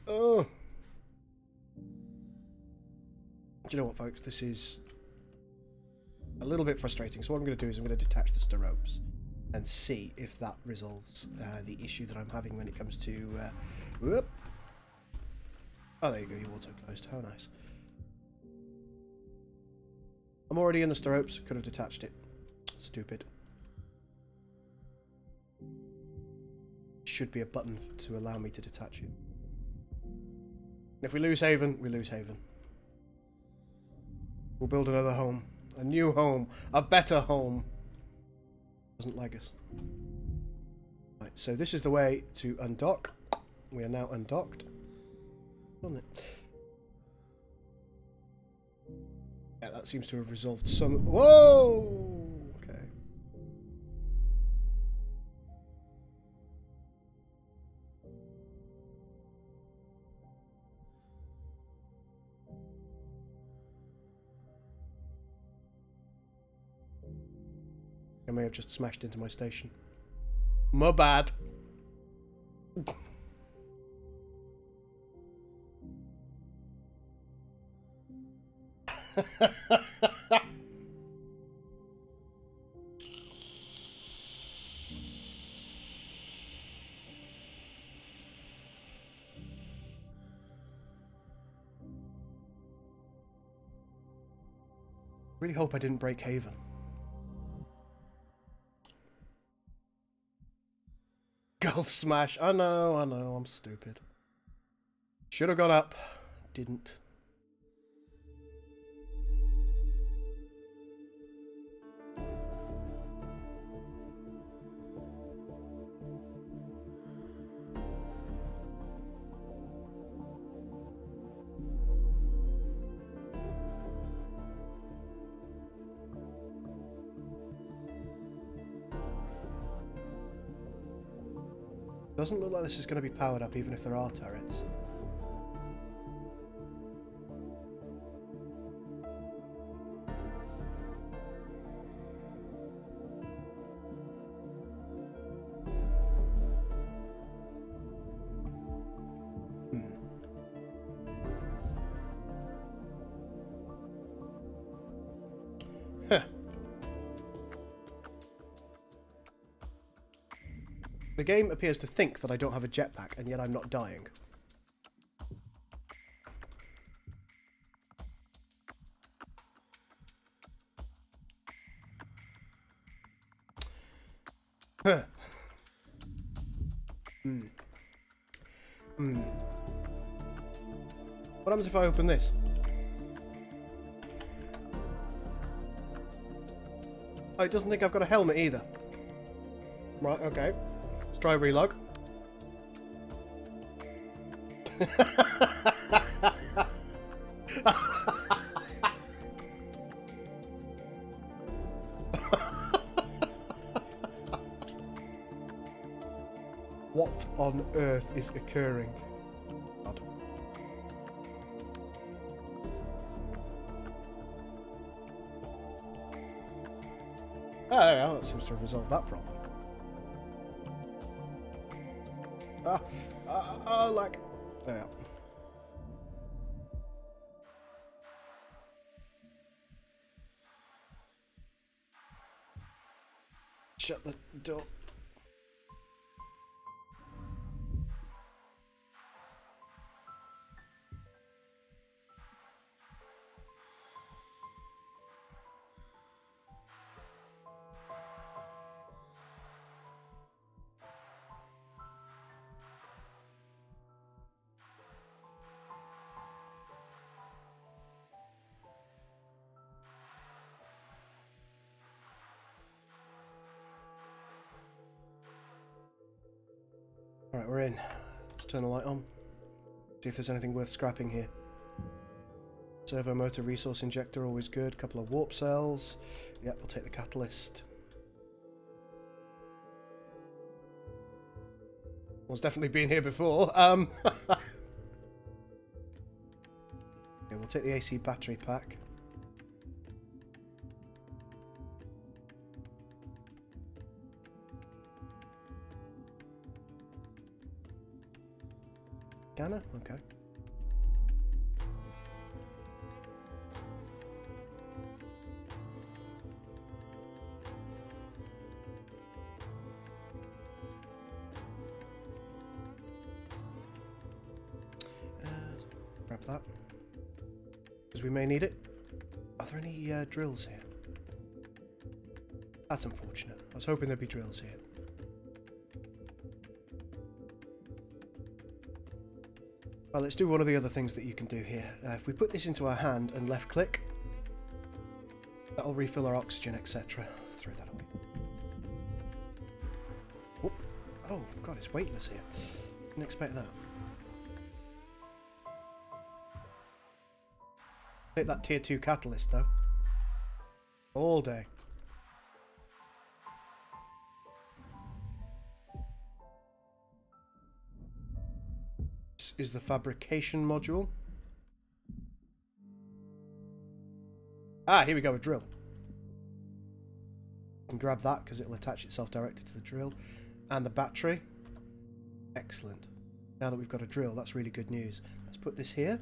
Oh. Do you know what, folks? This is a little bit frustrating. So what I'm going to do is I'm going to detach the stirropes and see if that resolves the issue that I'm having when it comes to... whoop. Oh, there you go. You auto-closed. How nice. I'm already in the stirropes. Could have detached it. Stupid. Should be a button to allow me to detach it. If we lose Haven, we lose Haven. We'll build another home. A new home. A better home. Doesn't like us. Right, so this is the way to undock. We are now undocked. Doesn't it? Yeah, that seems to have resolved some... Whoa! Okay. I may have just smashed into my station. My bad. Really hope I didn't break Haven. Gulf smash. I know, I'm stupid. Should have gone up. Didn't. Doesn't look like this is going to be powered up even if there are turrets. The game appears to think that I don't have a jetpack, and yet I'm not dying. Huh. What happens if I open this? Oh, it doesn't think I've got a helmet either. Right, okay. Let's try relog. What on earth is occurring? God. Oh, there we are. That seems to have resolved that problem. Like, there we are. Shut the door. Alright, we're in. Let's turn the light on. See if there's anything worth scrapping here. Servo motor resource injector, always good. Couple of warp cells. Yep, we'll take the catalyst. One's definitely been here before. Yeah, we'll take the AC battery pack. Scanner? Okay. Grab that. Because we may need it. Are there any drills here? That's unfortunate. I was hoping there'd be drills here. Well, let's do one of the other things that you can do here. If we put this into our hand and left click, that'll refill our oxygen, etc. Throw that away. Whoop. Oh, God, it's weightless here. Didn't expect that. Take that tier 2 catalyst, though. All day. This is the fabrication module. Ah, here we go, a drill. You can grab that because it'll attach itself directly to the drill. And the battery. Excellent. Now that we've got a drill, that's really good news. Let's put this here.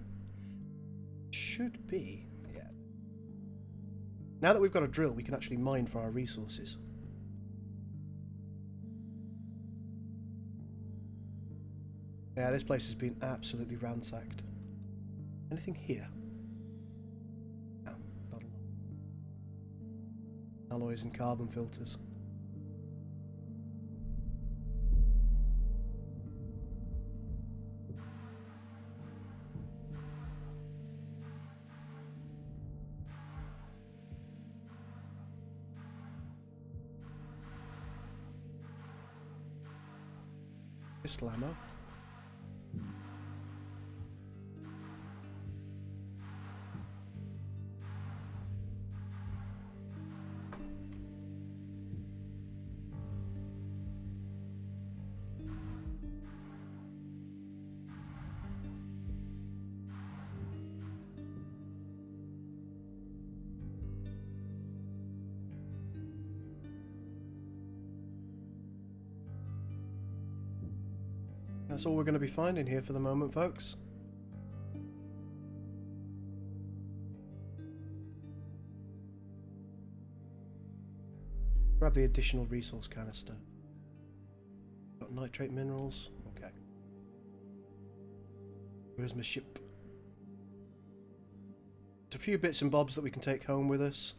Should be, yeah. Now that we've got a drill, we can actually mine for our resources. Yeah, this place has been absolutely ransacked. Anything here? No, not a lot. Alloys and carbon filters. Pistol ammo. That's all we're going to be finding here for the moment, folks. Grab the additional resource canister. Got nitrate minerals. Okay. Where's my ship? Just a few bits and bobs that we can take home with us.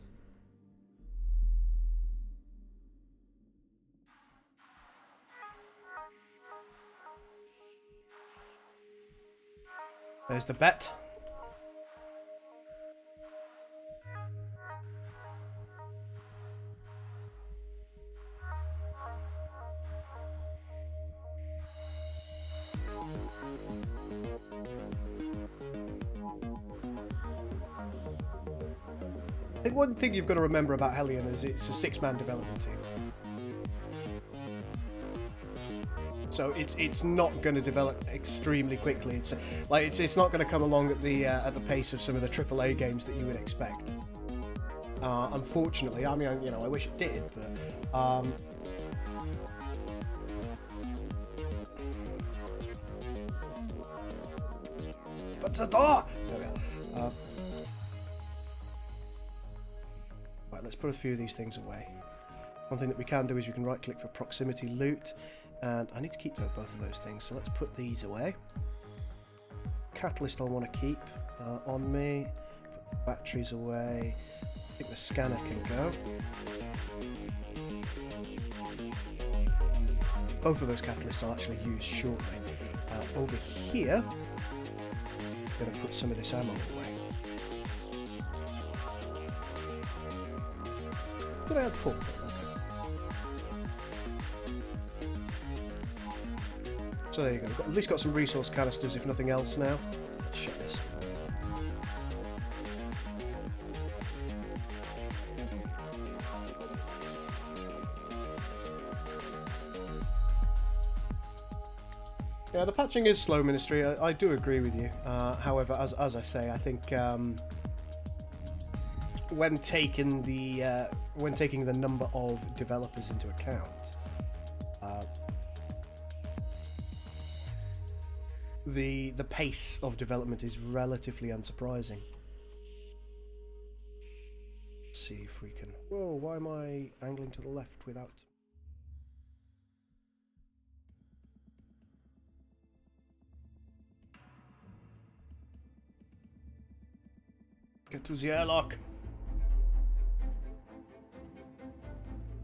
There's the bet. I think one thing you've got to remember about Hellion is it's a 6-man development team. So it's not going to develop extremely quickly. It's not going to come along at the pace of some of the AAA games that you would expect. Unfortunately, I mean, I wish it did, but but the door. There we are. Right, let's put a few of these things away. One thing that we can do is we can right-click for proximity loot. And I need to keep both of those things, so let's put these away. Catalyst I'll want to keep on me. Put the batteries away. I think the scanner can go. Both of those catalysts I'll actually use shortly. Over here, I'm going to put some of this ammo away. Did I add 4? So there you go. We've at least got some resource canisters, if nothing else now. Let's shut this. Yeah, the patching is slow, Ministry. I do agree with you. However, as I say, I think when taking the number of developers into account, the pace of development is relatively unsurprising. Let's see if we can... Whoa, why am I angling to the left without... Get through the airlock.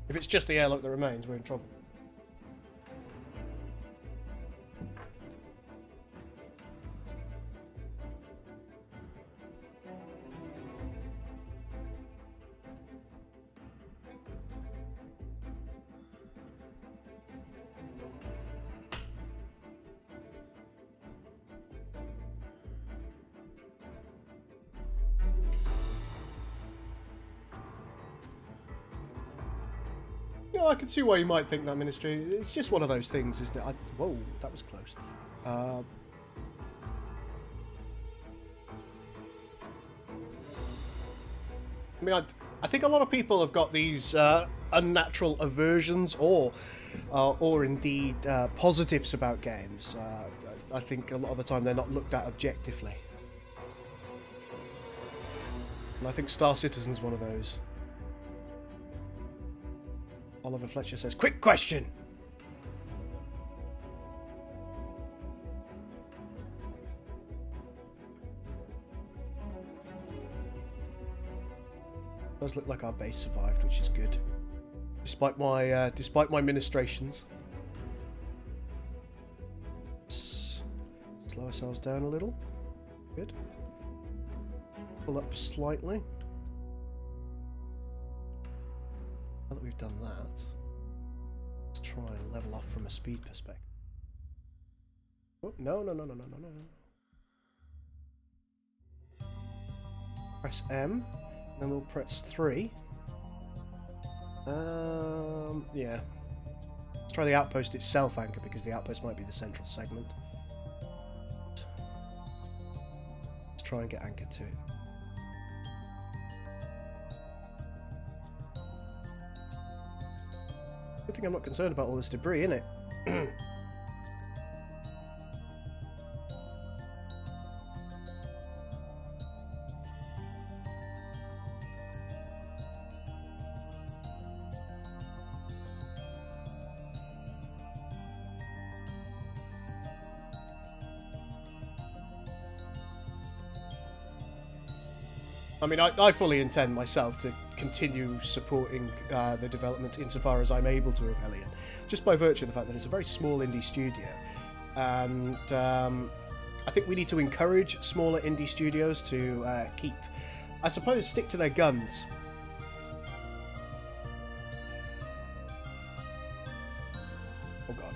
If it's just the airlock that remains, we're in trouble. No, I can see why you might think that, Ministry. It's just one of those things, isn't it? Whoa, that was close. I mean, I think a lot of people have got these unnatural aversions or indeed positives about games. I think a lot of the time they're not looked at objectively. And I think Star Citizen's one of those. Oliver Fletcher says, quick question! Does look like our base survived, which is good. Despite my ministrations. Slow ourselves down a little. Good. Pull up slightly. Now that we've done that, let's try and level off from a speed perspective. Oh, no. Press M, and then we'll press 3. Yeah. Let's try the outpost itself anchor, because the outpost might be the central segment. Let's try and get anchored to it. Good thing I'm not concerned about all this debris, innit? I mean, I fully intend myself to continue supporting the development insofar as I'm able to of Hellion, just by virtue of the fact that it's a very small indie studio, and I think we need to encourage smaller indie studios to keep, I suppose, stick to their guns. Oh god.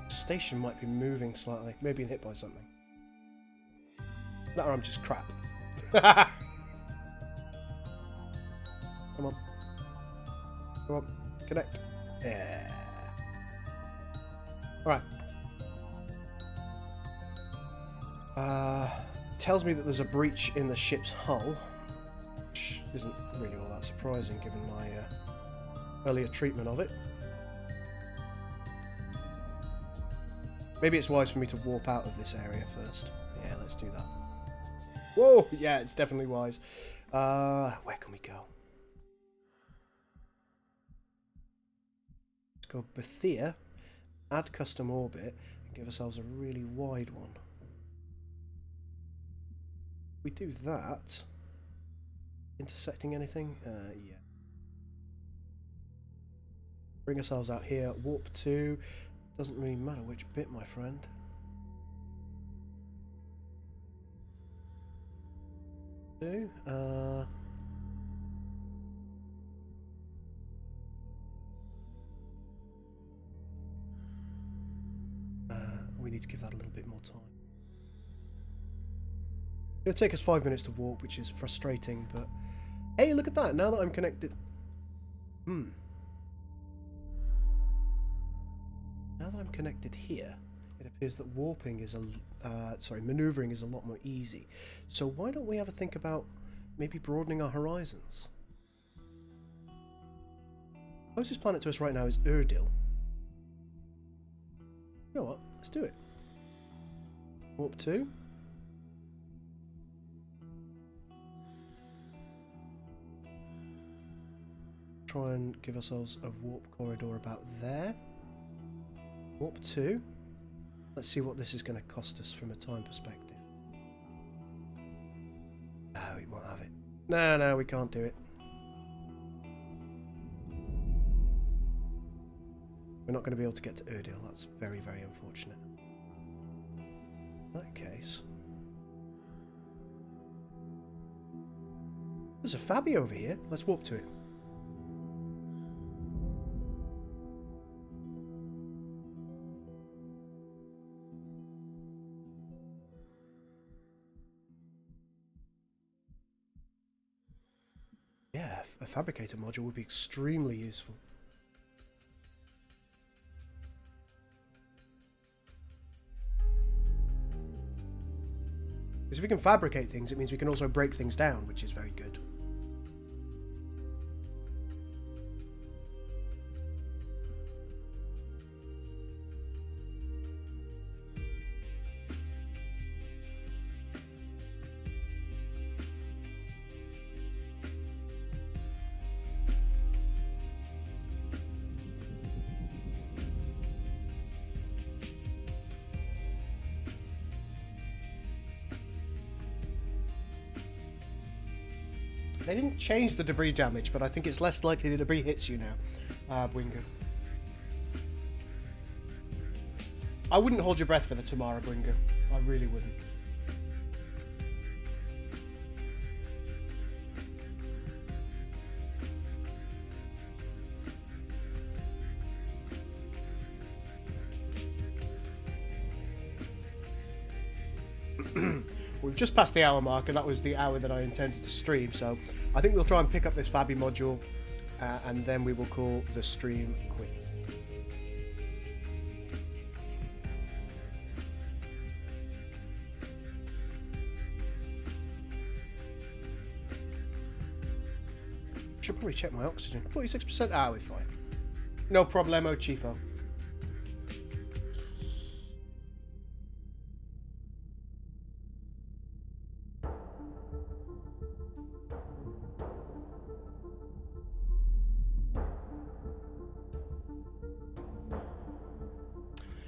Station might be moving slightly, maybe being hit by something. That or I'm just crap. Come on. Come on. Connect. Yeah. Alright. Tells me that there's a breach in the ship's hull, which isn't really all that surprising given my earlier treatment of it. Maybe it's wise for me to warp out of this area first. Yeah, let's do that. Whoa! Yeah, it's definitely wise. Where can we go? Let's go Bethia, add custom orbit, and give ourselves a really wide one. If we do that, intersecting anything? Yeah. Bring ourselves out here, warp 2. Doesn't really matter which bit, my friend. We need to give that a little bit more time. It'll take us 5 minutes to warp, which is frustrating, but hey, look at that! Now that I'm connected... Now that I'm connected here, it appears that warping is maneuvering is a lot more easy. So why don't we have a think about maybe broadening our horizons? Closest planet to us right now is Erdil. You know what? Let's do it. Warp 2. Try and give ourselves a warp corridor about there. Warp 2. Let's see what this is going to cost us from a time perspective. No, we won't have it. No, we can't do it. We're not going to be able to get to Erdil. That's very, very unfortunate. In that case... There's a Fabi over here. Let's warp to it. a fabricator module would be extremely useful. Because if we can fabricate things, it means we can also break things down, which is very good. They didn't change the debris damage, but I think it's less likely the debris hits you now, Bwingu. I wouldn't hold your breath for the Tamara, Bwingu. I really wouldn't. We've just passed the hour mark, and that was the hour that I intended to stream, so I think we'll try and pick up this Fabi module, and then we will call the stream quits. Should probably check my oxygen. 46%. Ah, we're fine. No problemo, Chiefo.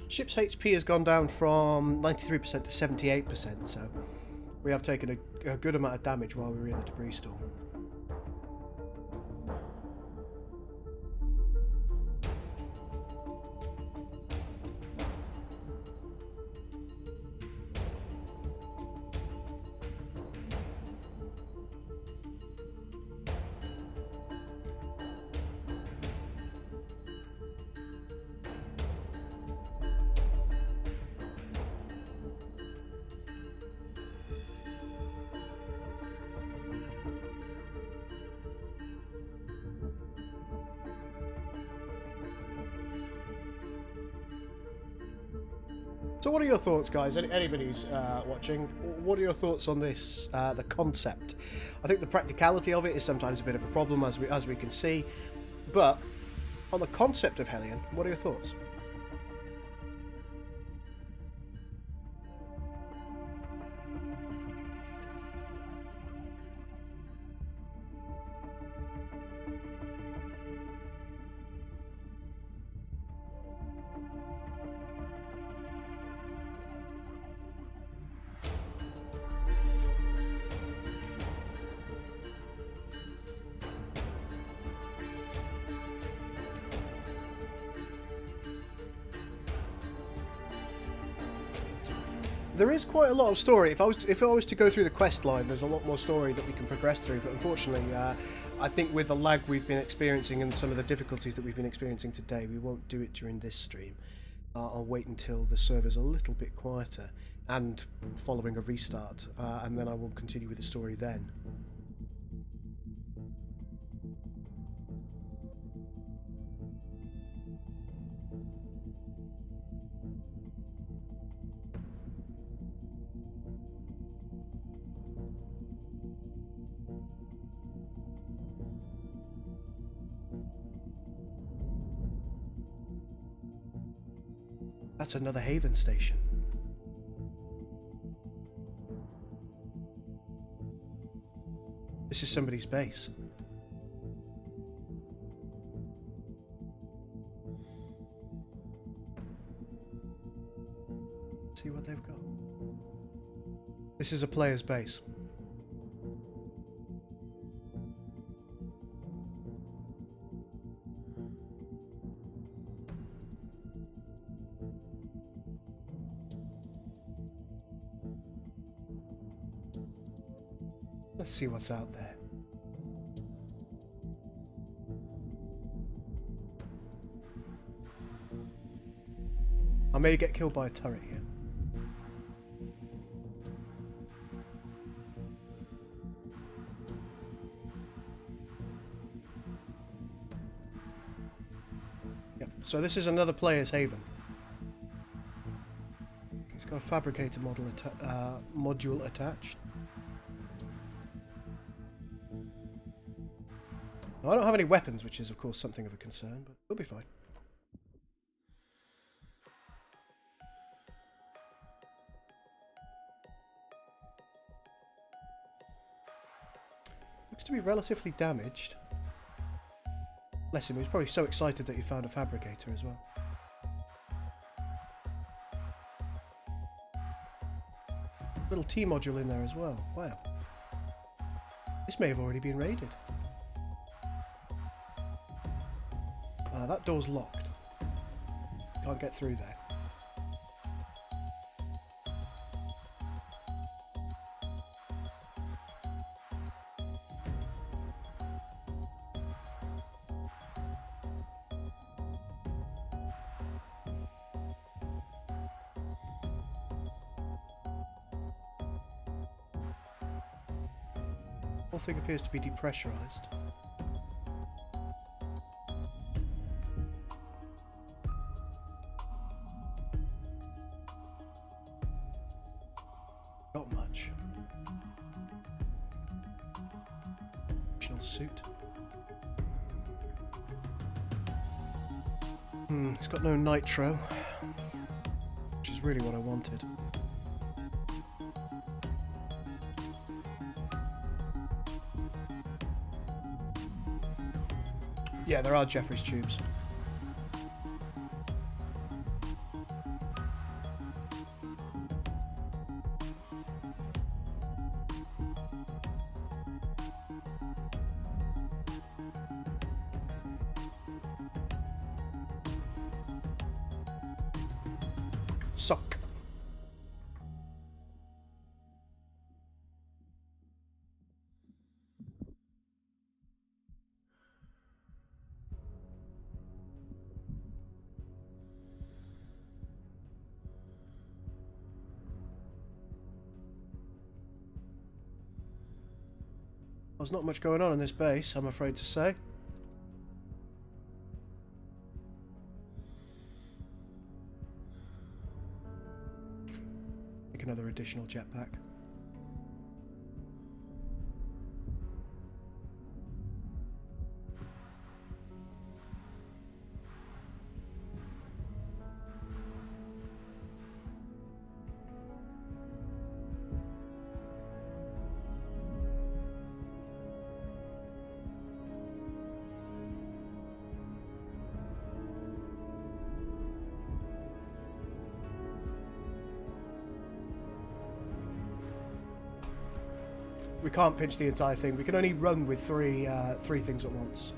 Ship's HP has gone down from 93% to 78%, so we have taken a good amount of damage while we were in the debris storm. So what are your thoughts, guys? Anybody who's watching, what are your thoughts on this, the concept? I think the practicality of it is sometimes a bit of a problem, as we can see. But on the concept of Hellion, what are your thoughts? There is quite a lot of story. If I was to go through the quest line, there's a lot more story that we can progress through. But unfortunately, I think with the lag we've been experiencing and some of the difficulties that we've been experiencing today, we won't do it during this stream. I'll wait until the server's a little bit quieter and following a restart, and then I will continue with the story then. That's another Haven station. This is somebody's base. See what they've got. This is a player's base. Let's see what's out there. I may get killed by a turret here. So this is another player's haven. It's got a fabricator module attached. Now, I don't have any weapons, which is of course something of a concern, but we'll be fine. Looks to be relatively damaged. Bless him, he was probably so excited that he found a fabricator as well. Little T module in there as well. Wow. This may have already been raided. That door's locked. Can't get through there. The whole thing appears to be depressurized. Not much. Additional suit. It's got no nitro, which is really what I wanted. Yeah, there are Jeffrey's tubes. Sock. There's not much going on in this base, I'm afraid to say. Take another additional jetpack. We can't pinch the entire thing. We can only run with three things at once.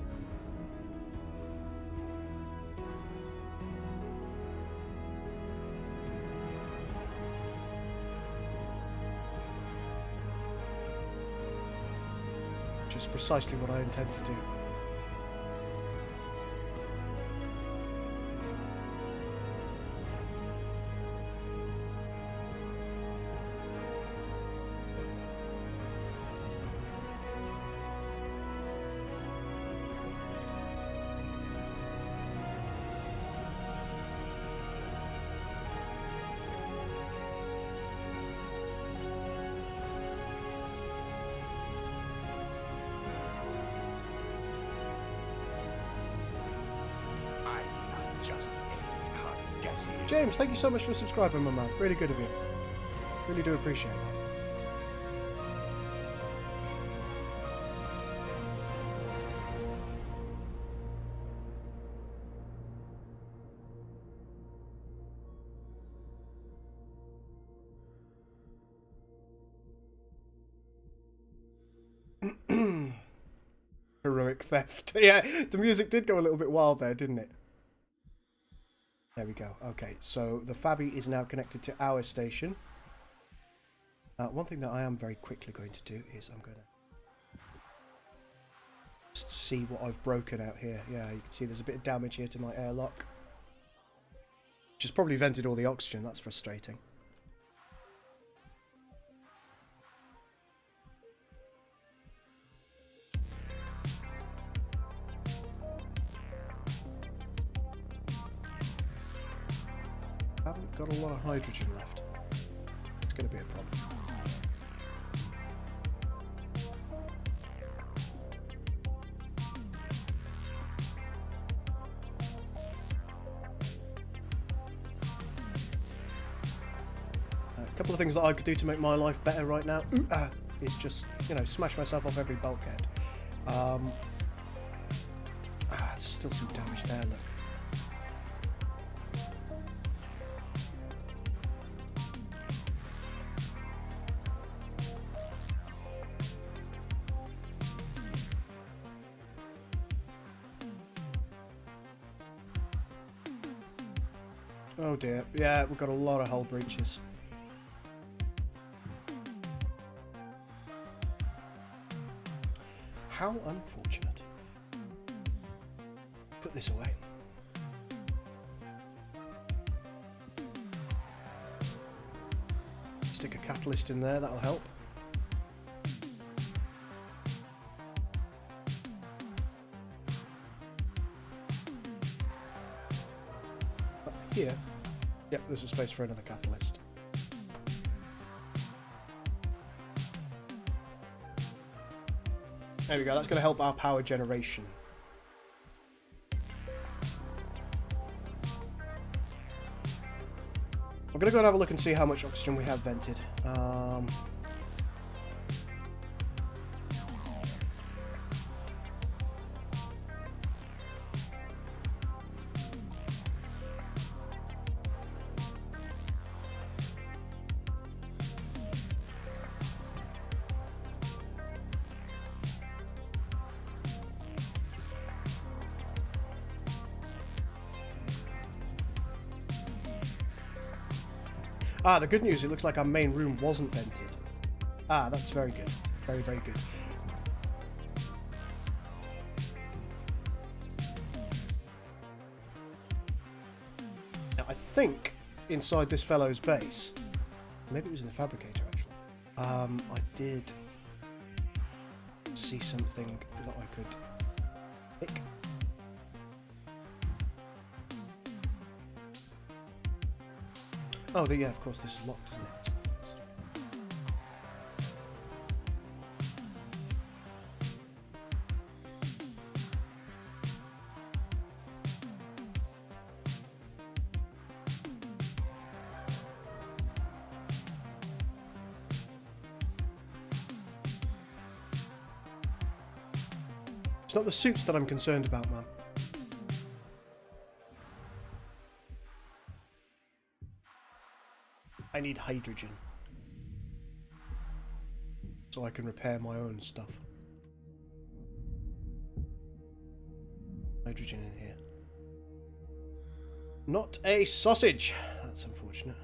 Which is precisely what I intend to do. Just any Cardassian. James, thank you so much for subscribing, my man. Really good of you. Really do appreciate that. Heroic theft. Yeah, the music did go a little bit wild there, didn't it? There we go. Okay, so the Fabi is now connected to our station. One thing that I am very quickly going to do is I'm going to just see what I've broken out here. Yeah, you can see there's a bit of damage here to my airlock. Which has probably vented all the oxygen. That's frustrating. got a lot of hydrogen left. It's going to be a problem. A couple of things that I could do to make my life better right now is just, you know, smash myself off every bulkhead. Still some damage there, look. Oh dear. Yeah, we've got a lot of hull breaches. How unfortunate. Put this away. Stick a catalyst in there, that'll help. Up here, yep, there's a space for another catalyst. There we go, that's going to help our power generation. I'm going to go and have a look and see how much oxygen we have vented. The good news, it looks like our main room wasn't vented. That's very good. Very, very good. Now, I think inside this fellow's base, maybe it was in the fabricator actually, I did see something that I could pick. Oh, yeah, of course, this is locked, isn't it? It's not the suits that I'm concerned about, man. I need hydrogen so I can repair my own stuff. Hydrogen in here. Not a sausage. That's unfortunate.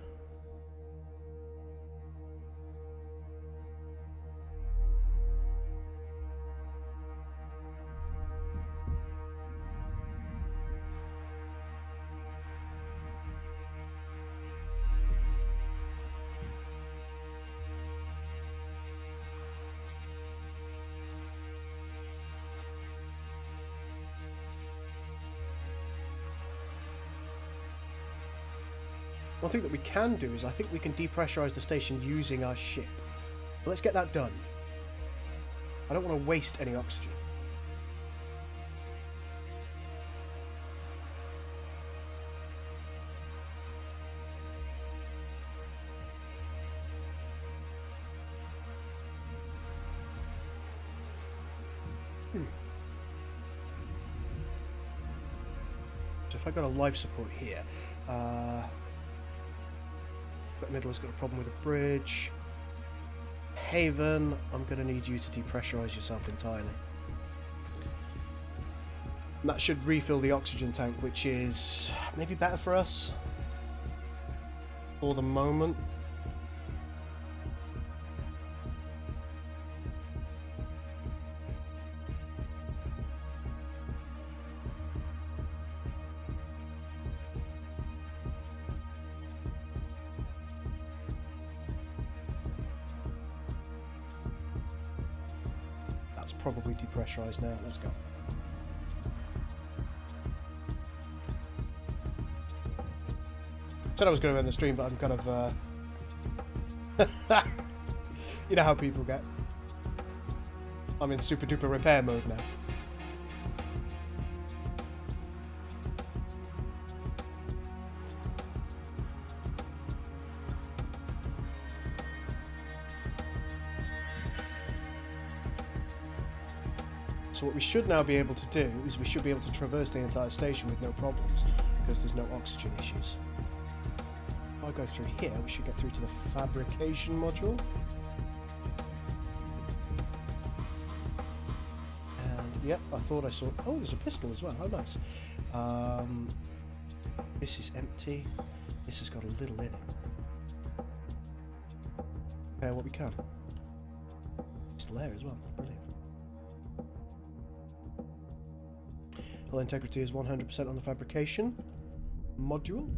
One thing that we can do is I think we can depressurize the station using our ship. Let's get that done. I don't want to waste any oxygen. So if I got a life support here, Midler's got a problem with a bridge. Haven, I'm going to need you to depressurize yourself entirely. And that should refill the oxygen tank, which is maybe better for us for the moment. Probably depressurized now. Let's go. Said I was going to end the stream, but I'm kind of... you know how people get. I'm in super duper repair mode now. So what we should now be able to do is we should be able to traverse the entire station with no problems, because there's no oxygen issues. If I go through here, we should get through to the fabrication module. And yep, I thought I saw... Oh, there's a pistol as well. How nice. This is empty. This has got a little in it. Repair what we can. It's there as well. Brilliant. Hull integrity is 100% on the fabrication module.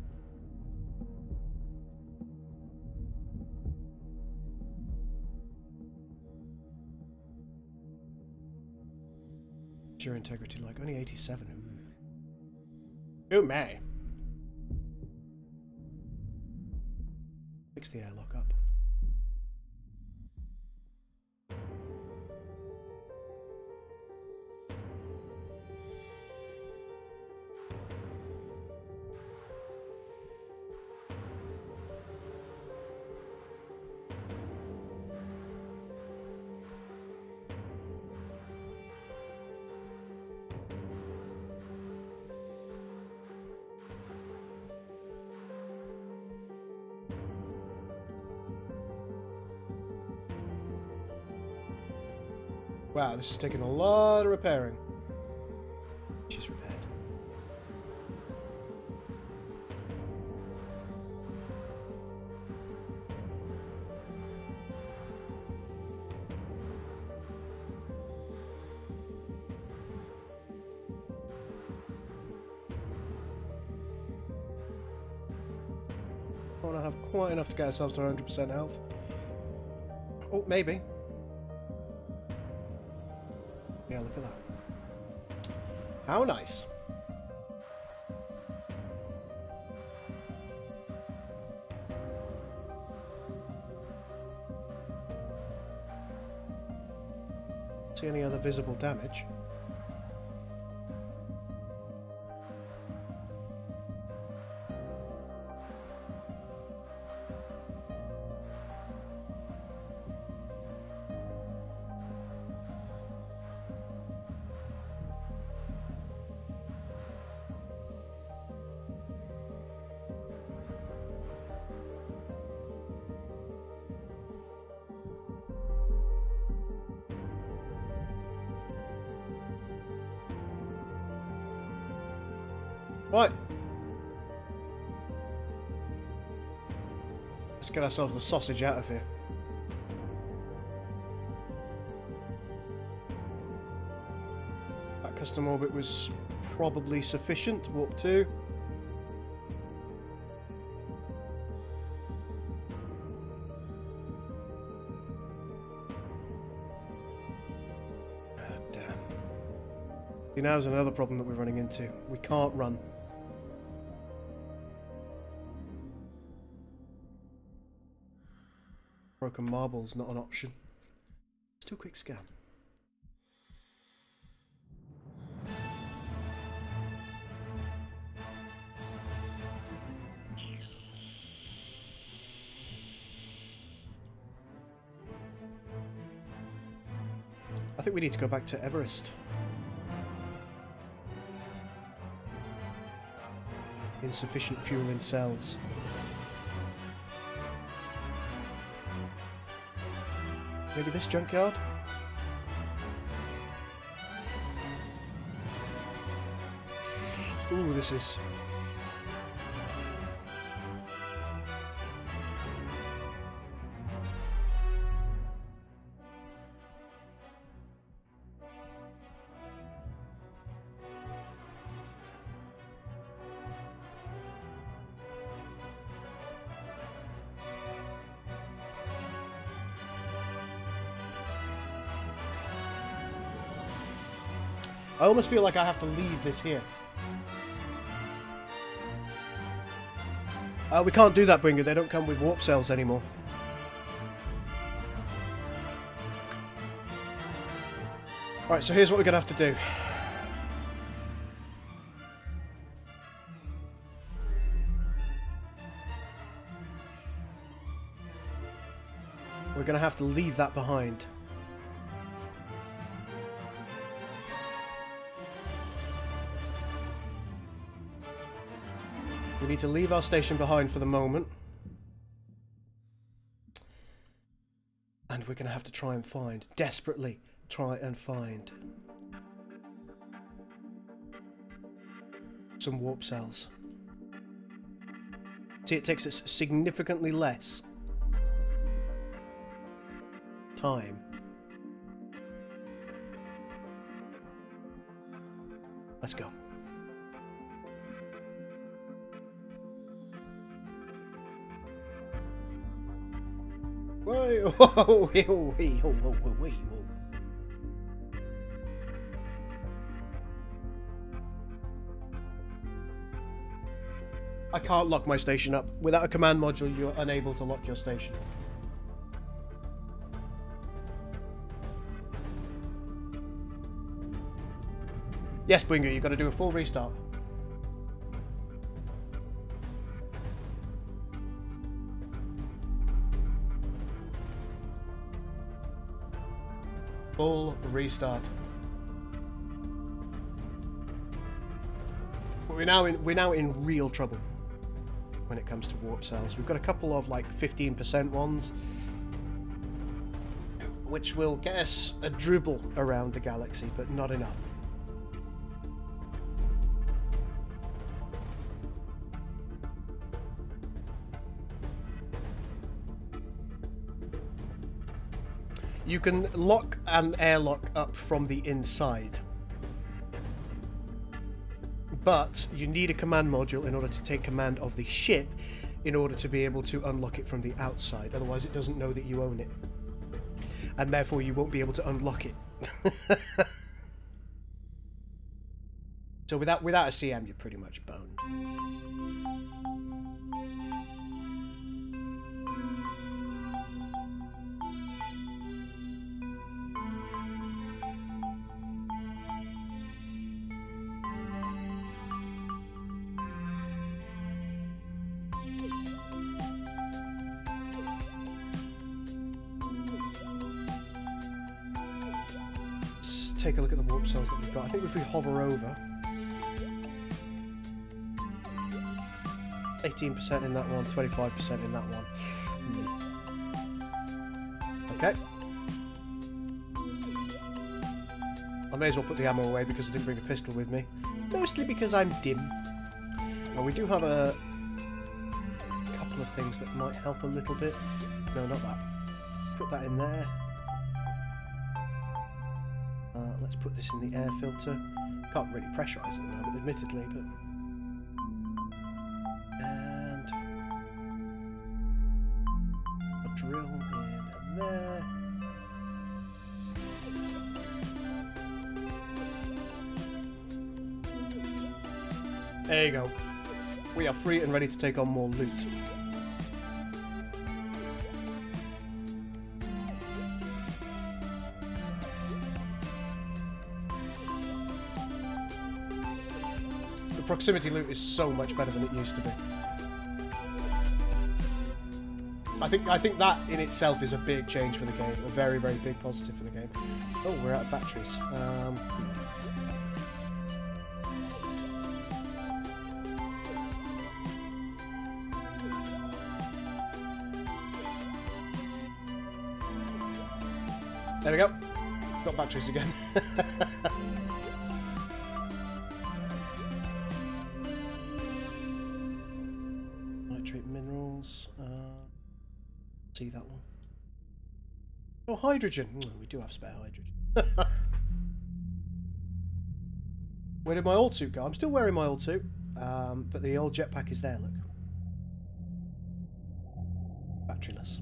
What's your integrity like? Only 87. Ooh, may. Fix the airlock up. Wow, this is taking a lot of repairing. She's repaired. I want to have quite enough to get ourselves to 100% health. Oh, maybe. Yeah, look at that. How nice. See any other visible damage? Right. Let's get ourselves the sausage out of here. That custom orbit was probably sufficient to warp to. Damn. See, now's another problem that we're running into. We can't run. Broken marble's not an option. Let's do a quick scan. I think we need to go back to Everest. Insufficient fuel in cells. Maybe this junkyard? Ooh, this is... I almost feel like I have to leave this here. We can't do that, Bringer. They don't come with warp cells anymore. Alright, so here's what we're going to have to do. We're going to have to leave that behind. We need to leave our station behind for the moment. And we're going to have to try and find, desperately try and find some warp cells. See, it takes us significantly less time. Let's go. Whoa, whoa, whoa, whoa, whoa, whoa. I can't lock my station up. Without a command module, you're unable to lock your station. Yes, Bringer, you've got to do a full restart. Full restart. We're now in real trouble when it comes to warp cells. We've got a couple of like 15% ones, which will get us a dribble around the galaxy, but not enough. You can lock an airlock up from the inside, but you need a command module in order to take command of the ship in order to be able to unlock it from the outside. Otherwise it doesn't know that you own it, and therefore you won't be able to unlock it. So without a CM, you're pretty much boned. Take a look at the warp cells that we've got. I think if we hover over, 18% in that one, 25% in that one. Okay. I may as well put the ammo away because I didn't bring a pistol with me. Mostly because I'm dim. Well, we do have a couple of things that might help a little bit. No, not that. Put that in there. Let's put this in the air filter. Can't really pressurise it at the moment, admittedly, but... And... a drill in there. There you go. We are free and ready to take on more loot. Proximity loot is so much better than it used to be. I think that in itself is a big change for the game, a very, very big positive for the game. Oh, we're out of batteries. There we go. Got batteries again. Minerals. See that one. Oh, hydrogen. We do have spare hydrogen. Where did my old suit go? I'm still wearing my old suit, but the old jetpack is there. Look, batteryless.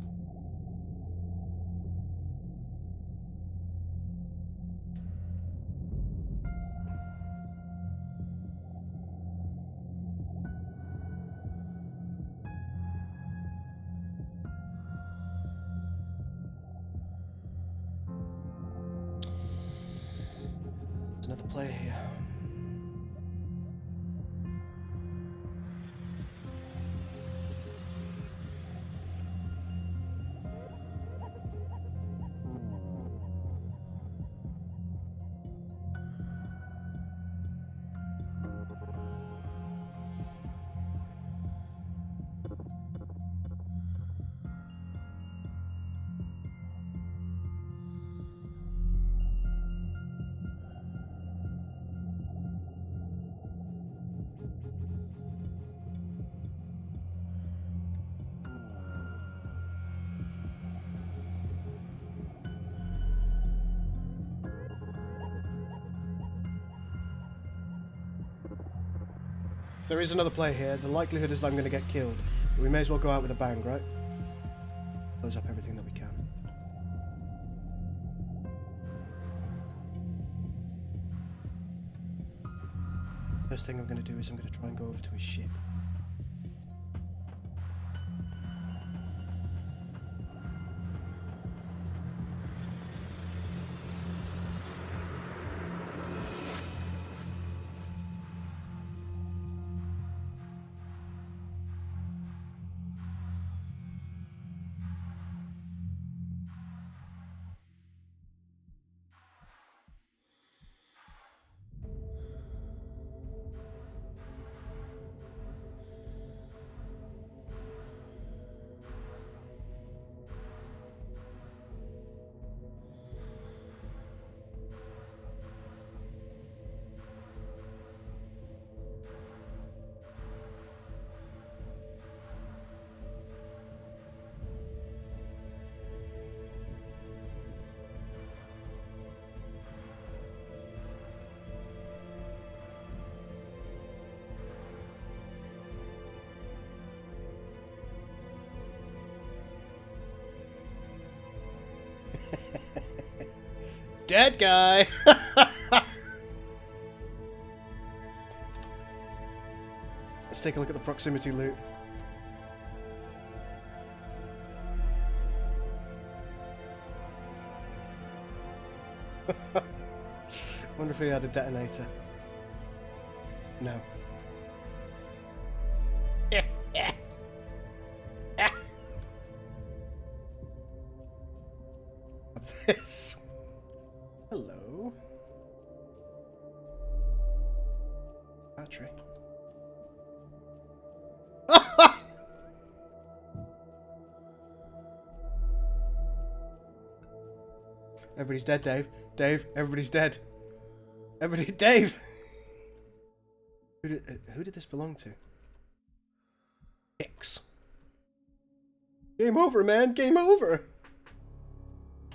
There's another player here. There is another player here. The likelihood is that I'm going to get killed. But we may as well go out with a bang, right? Close up everything that we can. First thing I'm going to do is I'm going to try and go over to his ship. Dead guy! Let's take a look at the proximity loot. Wonder if he had a detonator. No. This. Hello. Battery. Everybody's dead, Dave. Dave, everybody's dead. Everybody, Dave! Who did this belong to? X. Game over, man! Game over!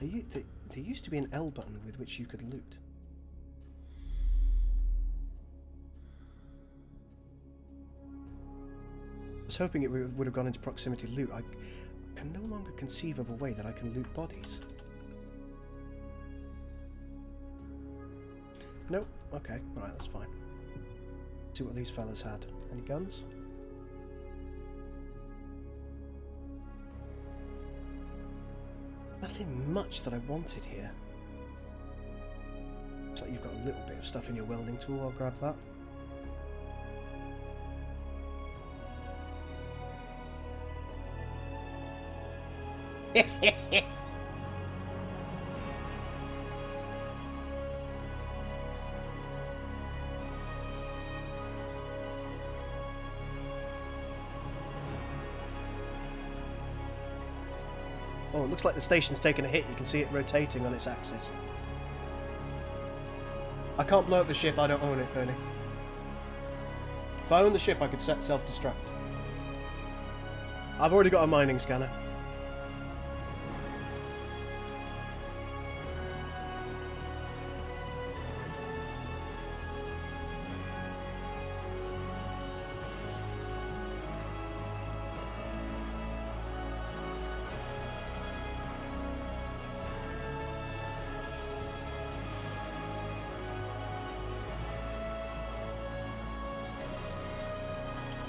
There used to be an L button with which you could loot. I was hoping it would have gone into proximity loot. I can no longer conceive of a way that I can loot bodies. Nope. Okay. Alright, that's fine. See what these fellas had. Any guns? Nothing much that I wanted here. Looks like you've got a little bit of stuff in your welding tool. I'll grab that. Oh, it looks like the station's taken a hit. You can see it rotating on its axis. I can't blow up the ship. I don't own it, Bernie. If I owned the ship, I could set self-destruct. I've already got a mining scanner.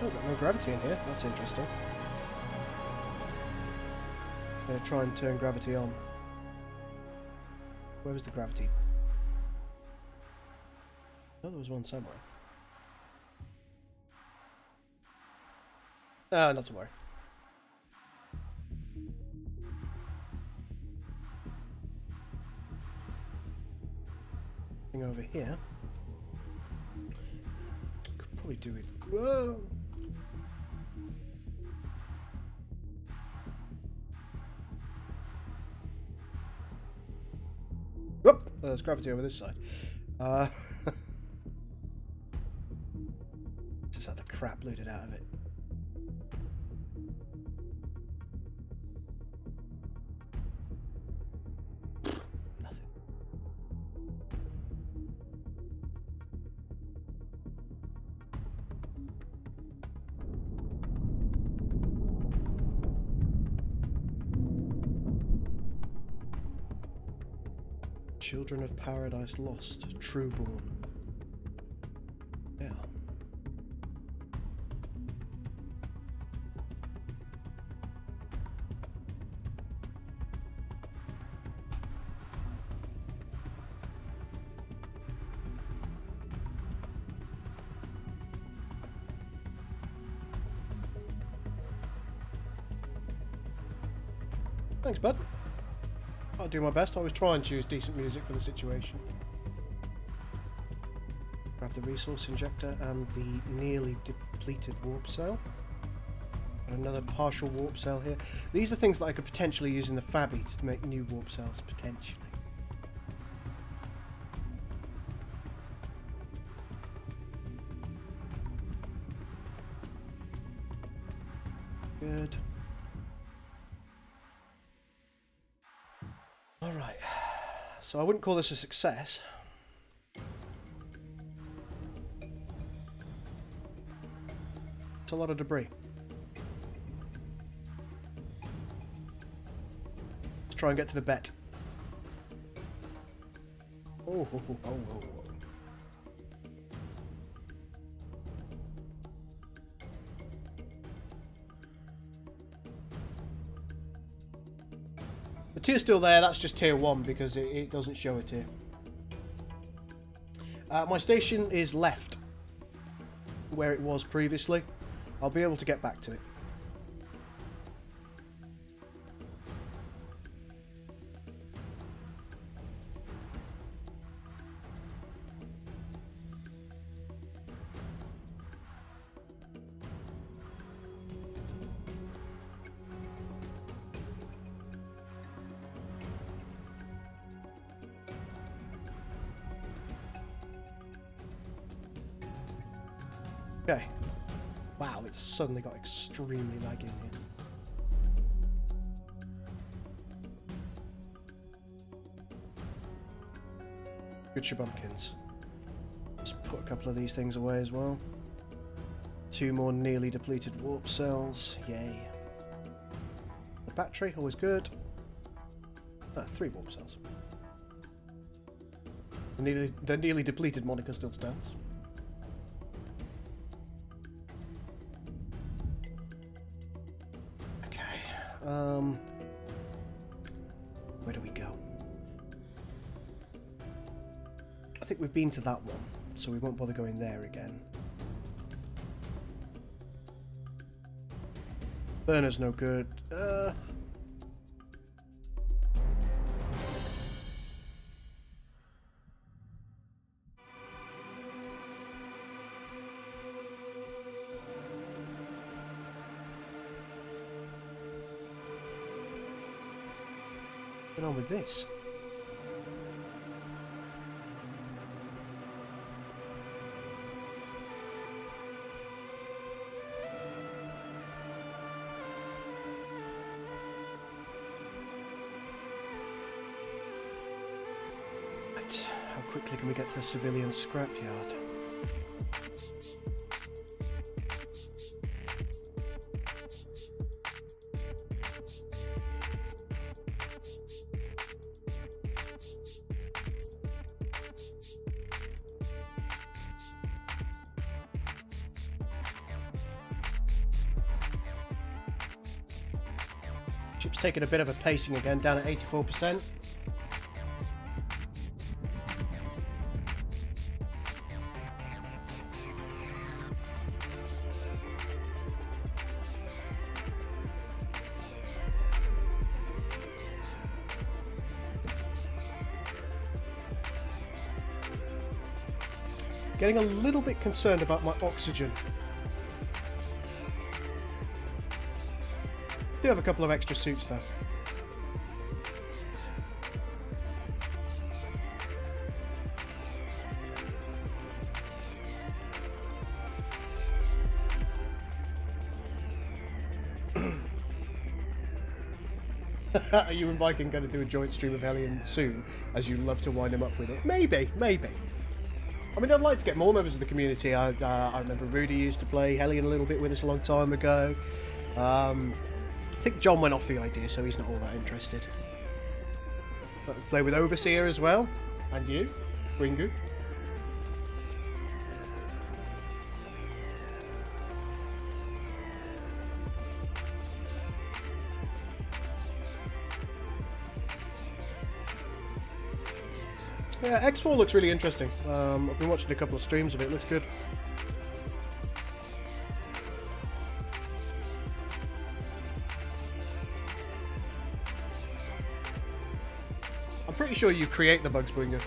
Oh, got no gravity in here. That's interesting. I'm going to try and turn gravity on. Where was the gravity? Oh, there was one somewhere. Not to worry. Thing over here. Could probably do it. Whoa! Whoop! There's gravity over this side. Just had the crap looted out of it. Nothing. Children of Paradise Lost, Trueborn. Yeah. Thanks, bud. I'll do my best. I always try and choose decent music for the situation. Grab the resource injector and the nearly depleted warp cell. Got another partial warp cell here. These are things that I could potentially use in the Fabby to make new warp cells, potentially. Good. Alright, so I wouldn't call this a success. It's a lot of debris. Let's try and get to the bet. Oh, oh, oh, oh, oh. The tier's still there, that's just tier 1 because it doesn't show it here. My station is left where it was previously. I'll be able to get back to it. Okay. Wow, it's suddenly got extremely laggy in here. Good shabumpkins. Let's put a couple of these things away as well. 2 more nearly depleted warp cells. Yay. The battery, always good. 3 warp cells. The nearly depleted moniker still stands. Where do we go? I think we've been to that one, so we won't bother going there again. Burner's no good. What's going on with this? Right, how quickly can we get to the civilian scrapyard? Ship's taking a bit of a pacing again, down at 84%. Getting a little bit concerned about my oxygen. Do have a couple of extra suits though. Are you and Viking going to do a joint stream of Hellion soon, as you love to wind him up with it? Maybe, maybe. I mean, I'd like to get more members of the community. I remember Rudy used to play Hellion a little bit with us a long time ago. I think John went off the idea, so he's not all that interested. But we play with Overseer as well. And you, Ringu. Yeah, X4 looks really interesting. I've been watching a couple of streams of it. It looks good. I'm pretty sure you create the bugs, Bringer.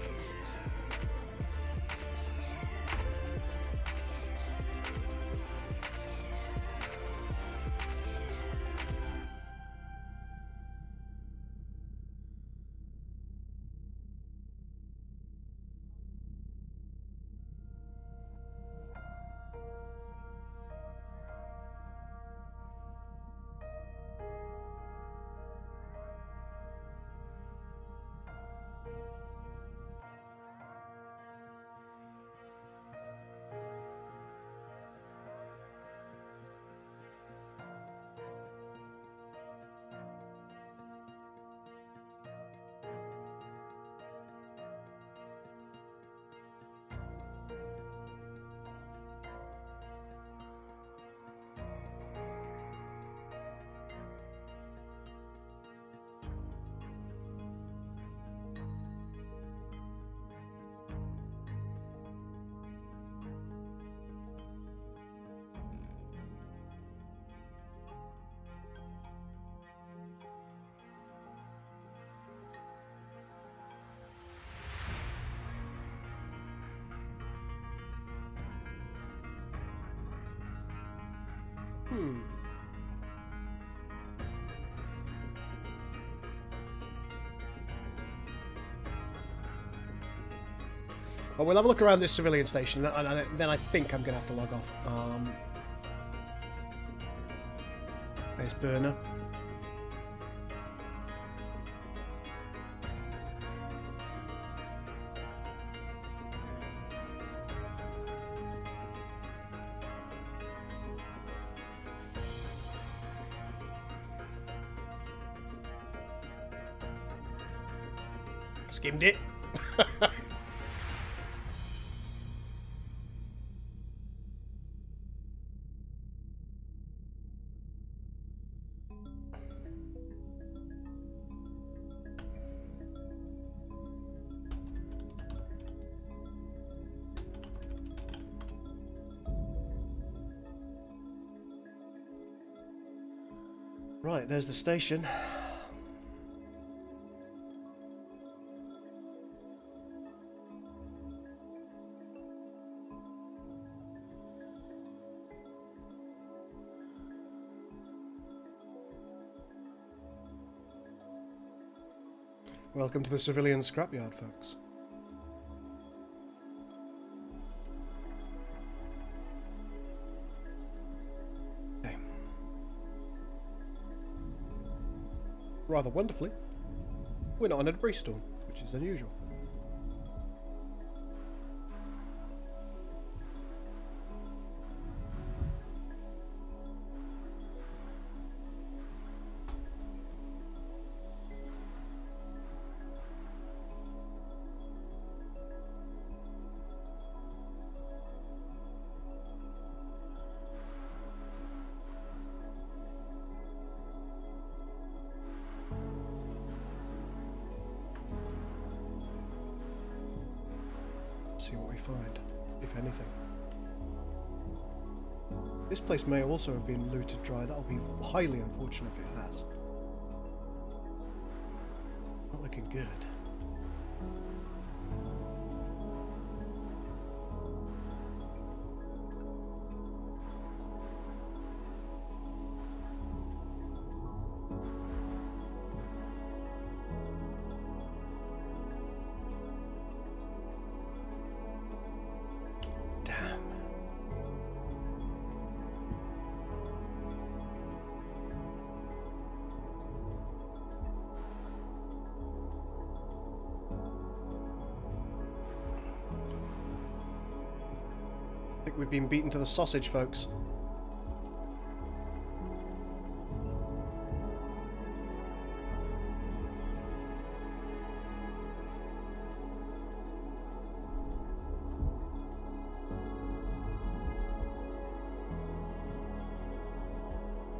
Well, we'll have a look around this civilian station, and then I think I'm going to have to log off. There's Burner. Skimmed it. Right, there's the station. Welcome to the civilian scrapyard, folks. Okay. Rather wonderfully, we're not on a debris storm, which is unusual. See what we find, if anything. This place may also have been looted dry. That'll be highly unfortunate if it has. Not looking good. think we've been beaten to the sausage, folks.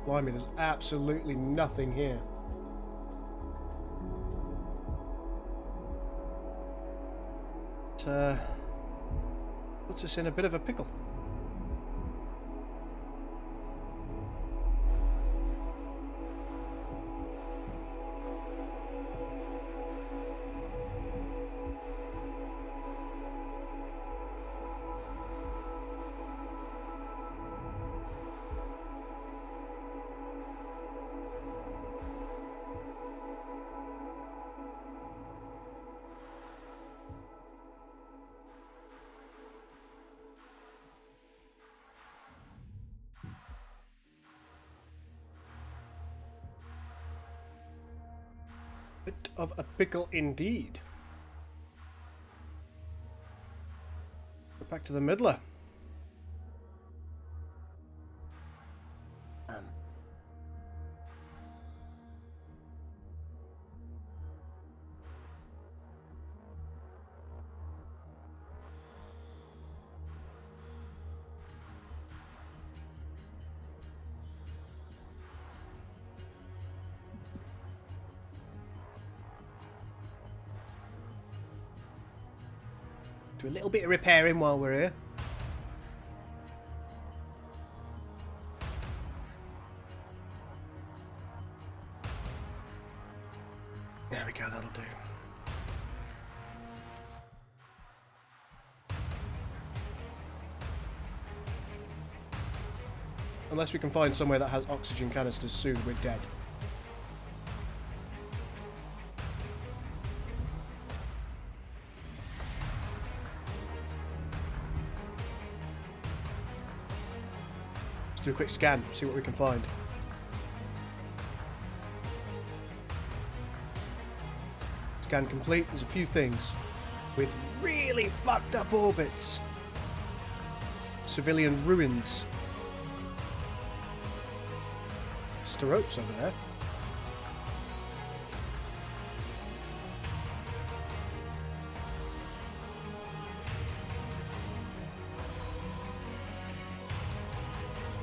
Blimey, there's absolutely nothing here. It puts us in a bit of a pickle. Bit of a pickle indeed. Go back to the middler. Do a little bit of repairing while we're here. There we go, that'll do. Unless we can find somewhere that has oxygen canisters soon, we're dead. Do a quick scan, see what we can find. Scan complete. There's a few things with really fucked up orbits. Civilian ruins. Steropes over there.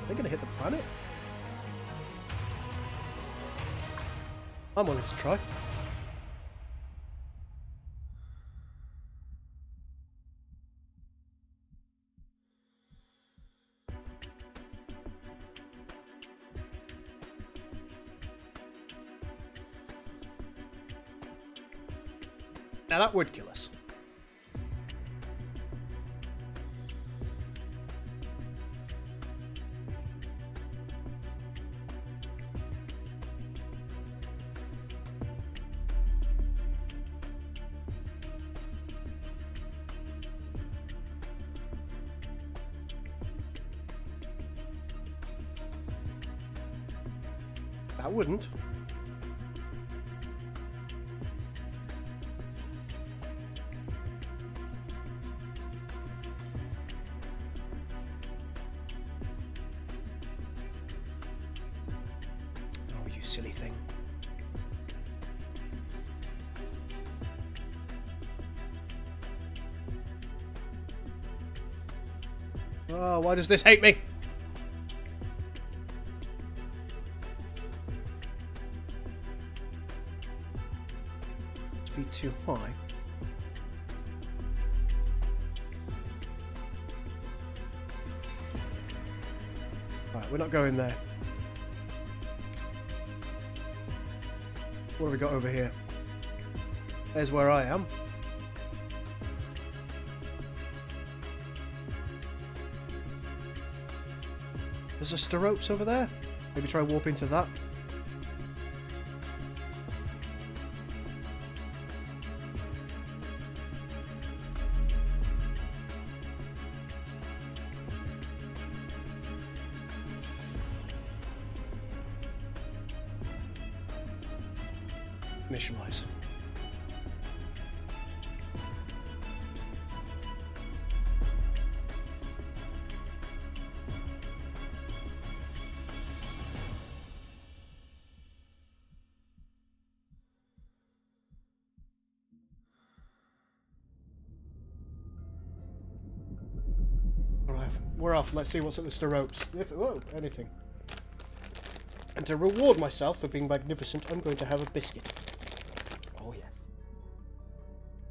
They're going to hit the planet. I'm willing to try. Now that would kill us. That wouldn't. Oh, you silly thing. Oh, why does this hate me? Too high. Right, we're not going there. What have we got over here? There's where I am. There's a Steropes over there. Maybe try warp into that. Initialize. we're off. Let's see what's at the stirropes. Whoa, anything. And to reward myself for being magnificent, I'm going to have a biscuit. Oh, yes.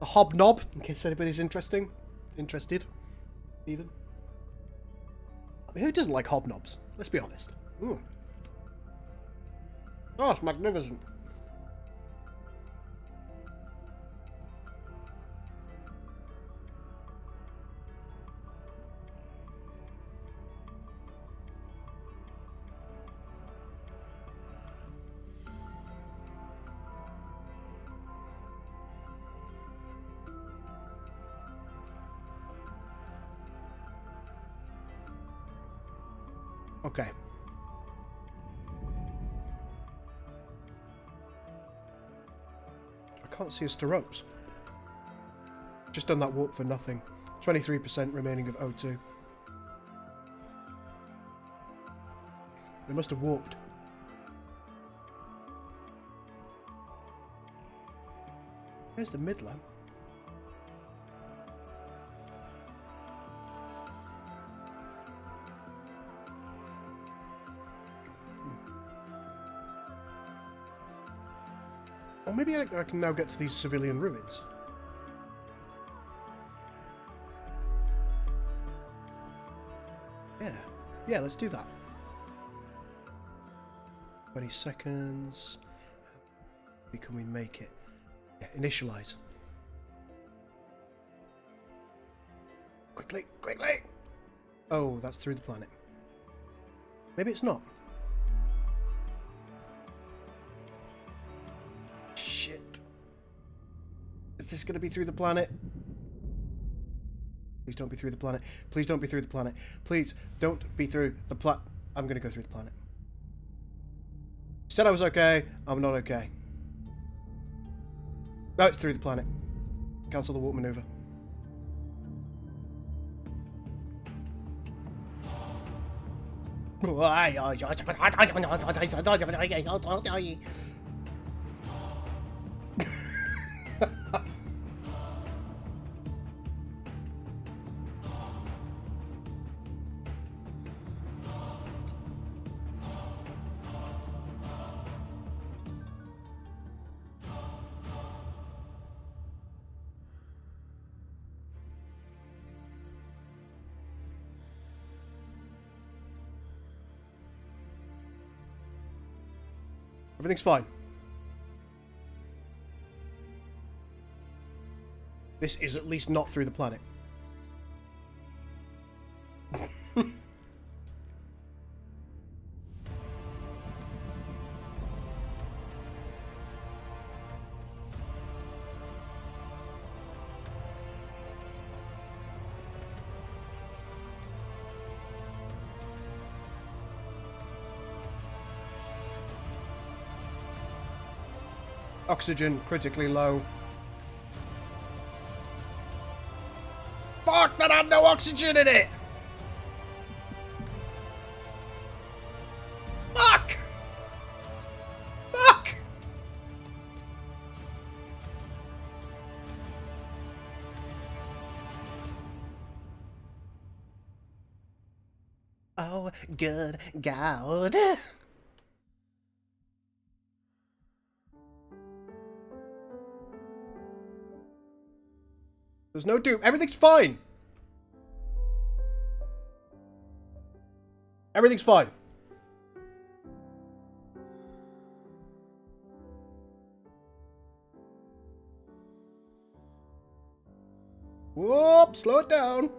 A hobnob, in case anybody's interested. Even. I mean, who doesn't like hobnobs? Let's be honest. Mm. Oh, it's magnificent. Okay. I can't see his stirropes. Just done that warp for nothing. 23% remaining of O2. They must have warped. There's the Midland. Or maybe I can now get to these civilian ruins. Yeah, let's do that. 20 seconds. How can we make it? Yeah, initialize. Quickly, quickly! Oh, that's through the planet. Maybe it's not. Shit. Is this going to be through the planet? Please don't be through the planet. Please don't be through the planet. Please don't be through the planet. I'm going to go through the planet. Said I was okay. I'm not okay. No, it's through the planet. Cancel the warp maneuver. Everything's fine. This is at least not through the planet. Oxygen critically low. Fuck, that had no oxygen in it! Fuck! Fuck! Oh, good God. There's no doom. Everything's fine. Everything's fine. Whoop, slow it down.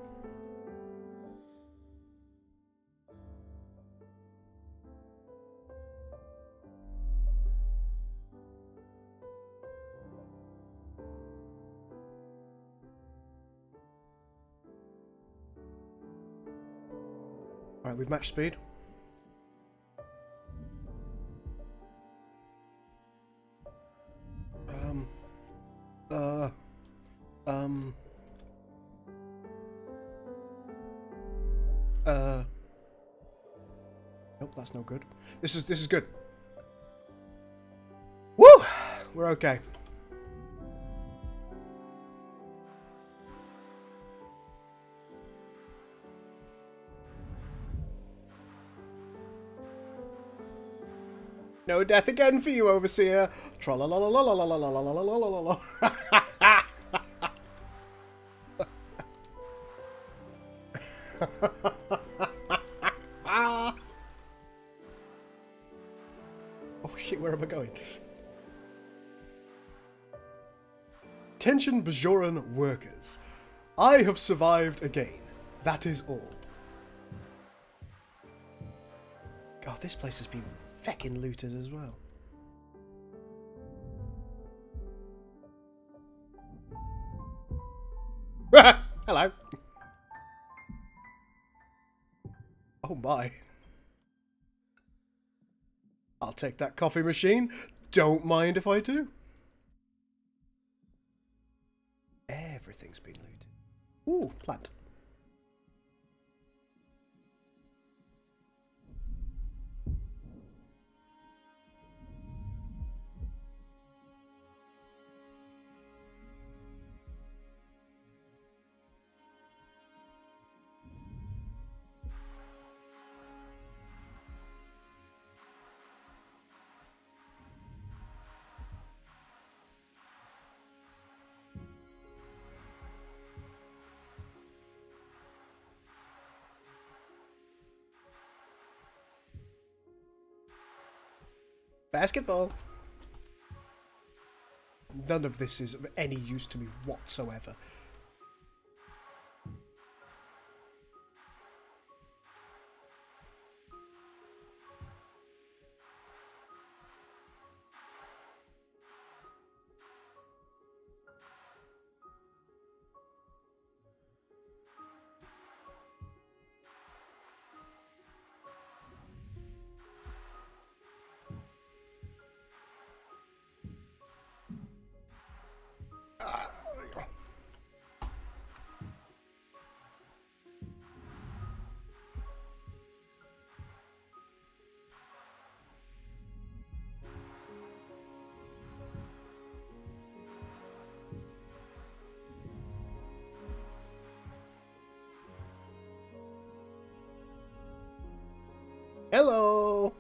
Alright, we've matched speed. Nope, that's no good. This is good. Woo! We're okay. No death again for you, Overseer. Tra-la-la-la-la-la-la-la-la-la-la-la-la-la. Oh shit, where am I going? Attention Bajoran workers. I have survived again. That is all. God, this place has been feckin' looted as well. Hello. Oh my. I'll take that coffee machine. Don't mind if I do. Everything's been looted. Ooh, plant. Basketball. None of this is of any use to me whatsoever. Hello.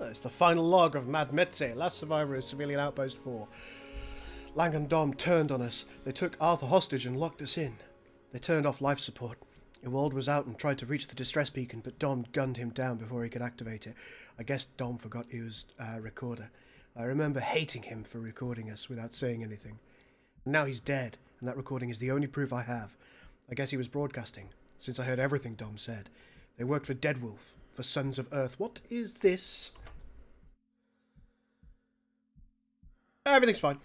It's the final log of Mad Metze, last survivor of Civilian Outpost 4. Lang and Dom turned on us. They took Arthur hostage and locked us in. They turned off life support. Ewald was out and tried to reach the distress beacon, but Dom gunned him down before he could activate it. I guess Dom forgot he was a recorder. I remember hating him for recording us without saying anything. Now he's dead, and that recording is the only proof I have. I guess he was broadcasting, since I heard everything Dom said. They worked for Deadwolf, for Sons of Earth. What is this? Everything's fine.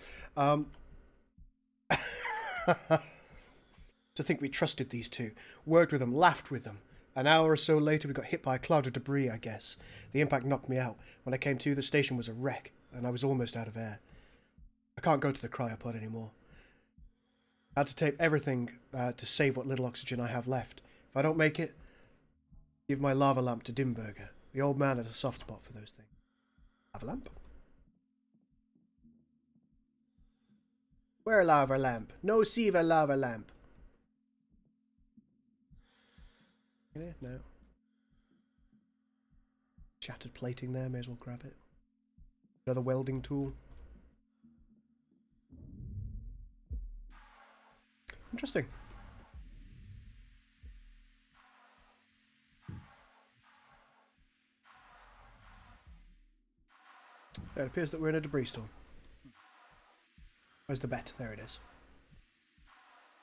To think we trusted these two, worked with them, laughed with them. An hour or so later we got hit by a cloud of debris, I guess. The impact knocked me out. When I came to, the station was a wreck, and I was almost out of air. I can't go to the cryopod anymore. I had to tape everything to save what little oxygen I have left. If I don't make it, give my lava lamp to Dimberger. The old man had a soft spot for those things. Lava lamp? Where lava lamp? No Siva lava lamp. Yeah, no. Shattered plating there, may as well grab it. Another welding tool. Interesting. It appears that we're in a debris storm. Where's the bet? There it is.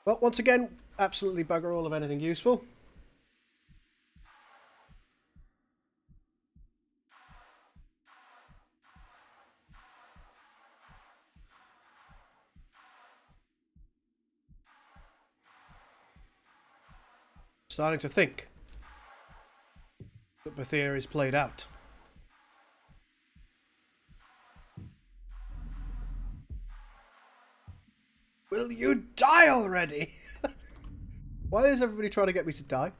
Well, once again, absolutely bugger all of anything useful. Starting to think that Bethia is played out. Will you die already? Why is everybody trying to get me to die?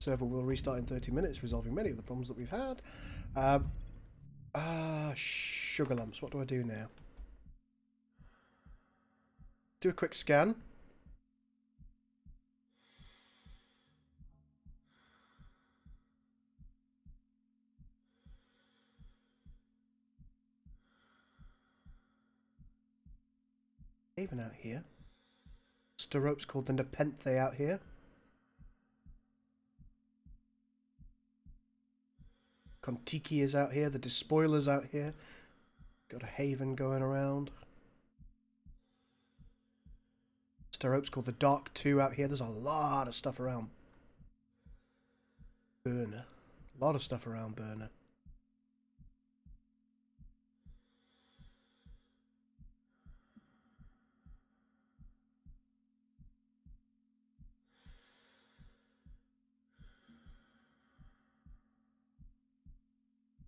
Server will restart in 30 minutes, resolving many of the problems that we've had. Sugar lumps. What do I do now? Do a quick scan. Haven out here. Sterope's called the Nepenthe out here. Kontiki is out here. The Despoiler's out here. Got a Haven going around. Sterope's called the Dark 2 out here. There's a lot of stuff around Burner. A lot of stuff around Burner.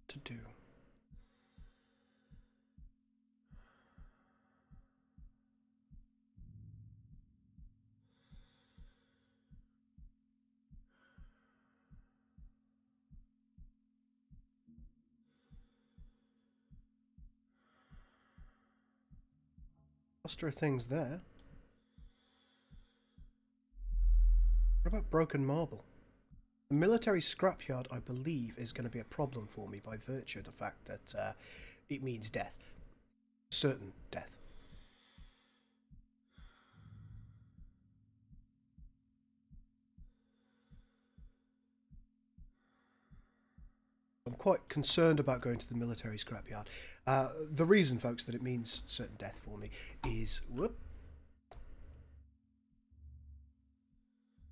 To do. Cluster of things there. What about broken marble? The military scrapyard, I believe, is going to be a problem for me by virtue of the fact that it means death. Certain death. I'm quite concerned about going to the military scrapyard. The reason, folks, that it means certain death for me is... Whoop.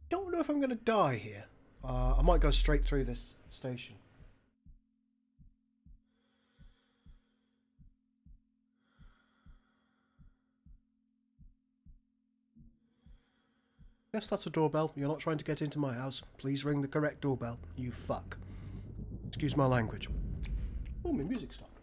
Don't know if I'm going to die here. I might go straight through this station. Yes, that's a doorbell. You're not trying to get into my house. Please ring the correct doorbell, you fuck. Excuse my language. Oh, my music stopped.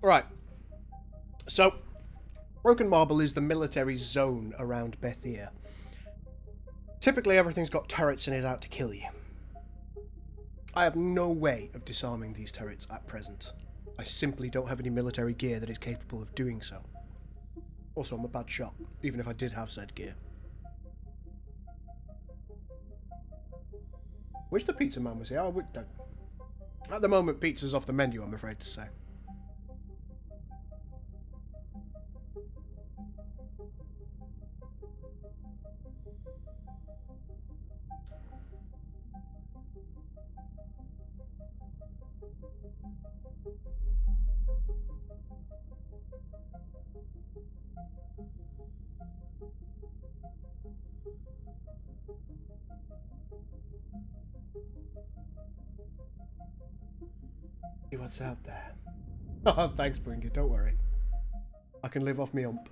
Right. So, Broken Marble is the military zone around Bethia. Typically, everything's got turrets and is out to kill you. I have no way of disarming these turrets at present. I simply don't have any military gear that is capable of doing so. Also, I'm a bad shot, even if I did have said gear. Wish the pizza man was here. At the moment, pizza's off the menu, I'm afraid to say. See what's out there. Oh, thanks, Bringer. Don't worry. I can live off me ump.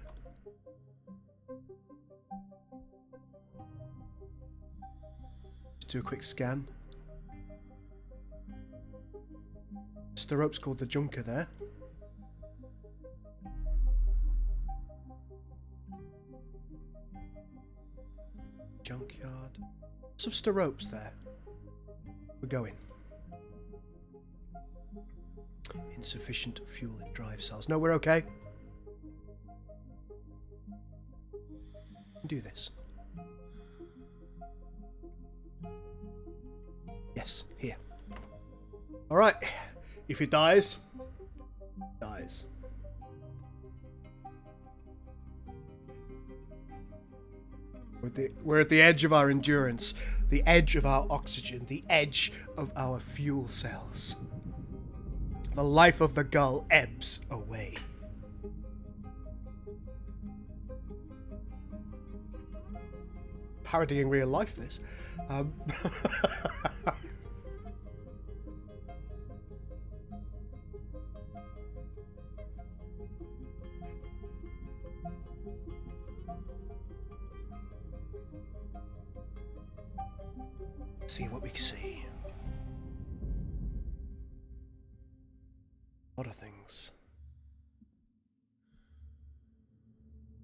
Just do a quick scan. Sterope's called the Junker there. Junkyard. Some Steropes there. We're going. Insufficient fuel in drive cells. No, we're okay. Do this. Yes, here. Alright. If he dies, dies. We're at the edge of our endurance, the edge of our oxygen, the edge of our fuel cells. The life of the gull ebbs away. Parodying real life, this. See what we can see. A lot of things.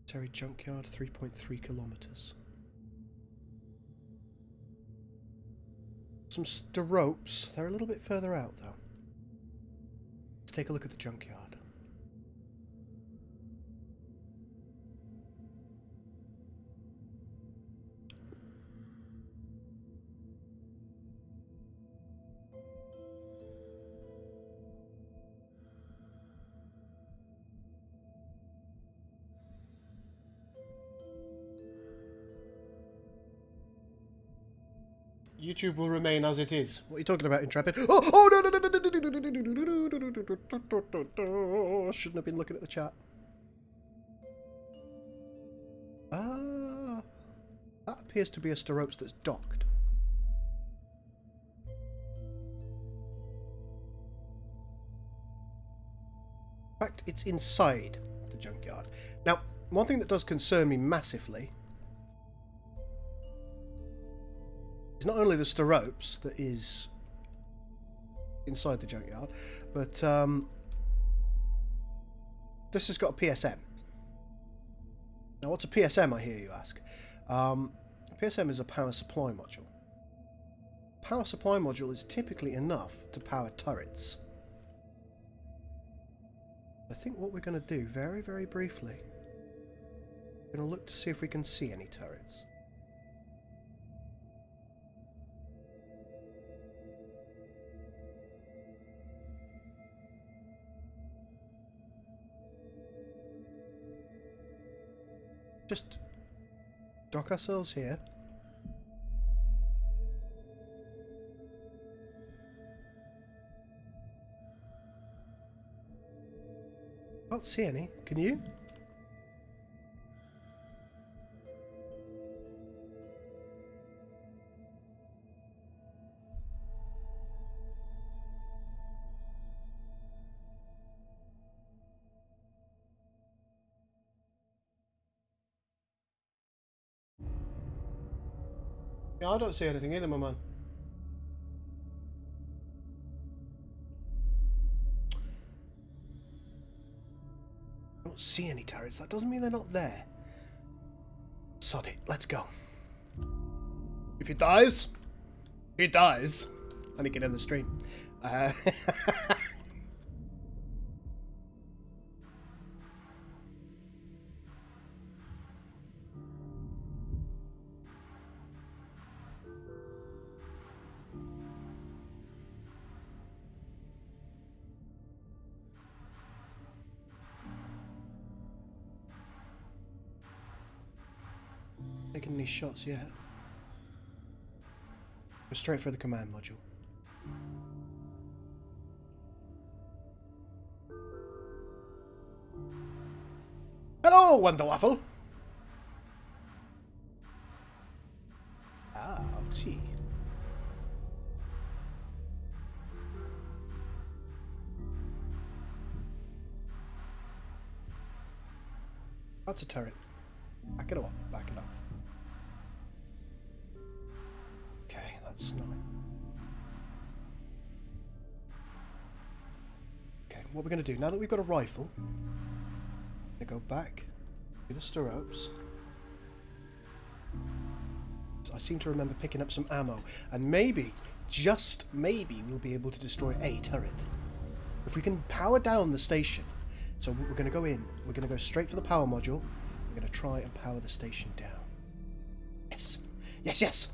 Terry Junkyard, 3.3 kilometers. Some Steropes. They're a little bit further out, though. Let's take a look at the junkyard. YouTube will remain as it is. What are you talking about, Intrepid? Oh no, no, no, no, no, no, no. Shouldn't have been looking at the chat. Ah, that appears to be a Steropes that's docked. In fact, it's inside the junkyard. Now, one thing that does concern me massively is not only the Steropes that is inside the junkyard, but this has got a PSM. Now, what's a PSM, I hear you ask? A PSM is a power supply module. Power supply module is typically enough to power turrets. I think what we're going to do, very, very briefly, we're going to look to see if we can see any turrets. Just dock ourselves here. Can't see any. Can you? Yeah, I don't see anything either, my man. I don't see any turrets. That doesn't mean they're not there. Sod it. Let's go. If he dies, he dies. I need to get in the stream. Taking any shots yet? Go straight for the command module. Hello, Wonder Waffle. Ah, gee. That's a turret. Back it off. Back it off. Okay, that's not. Okay, what we're going to do now that we've got a rifle, we're going to go back to the Steropes. I seem to remember picking up some ammo, and maybe, just maybe, we'll be able to destroy a turret. If we can power down the station, so we're going to go in, we're going to go straight for the power module, we're going to try and power the station down. Yes, yes, yes!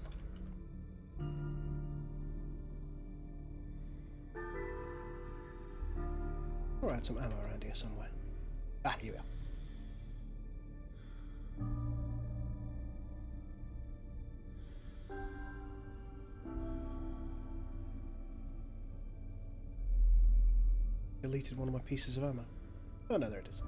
Or I had some ammo around here somewhere. Ah, here we are. Deleted one of my pieces of ammo. Oh no, there it is.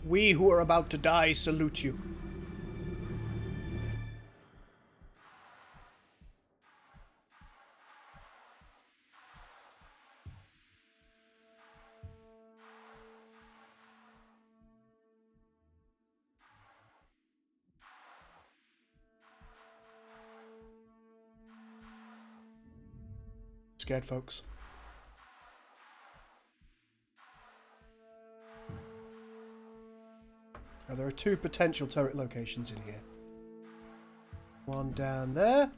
We who are about to die salute you. Scared folks. Now there are two potential turret locations in here. One down there.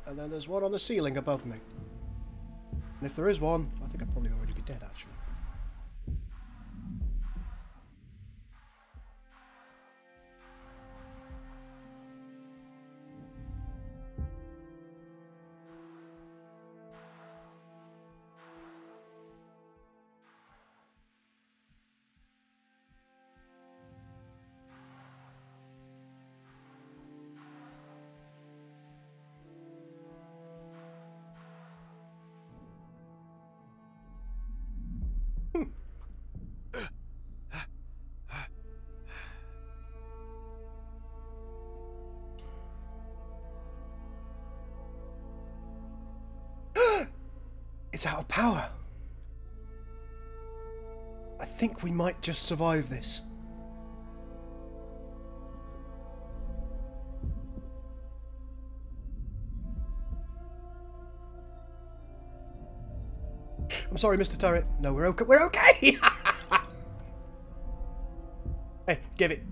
And then there's one on the ceiling above me. And if there is one, I think I'd probably already be dead actually. It's out of power. I think we might just survive this. I'm sorry, Mr. Turret. No, we're okay. We're okay! Hey, give it.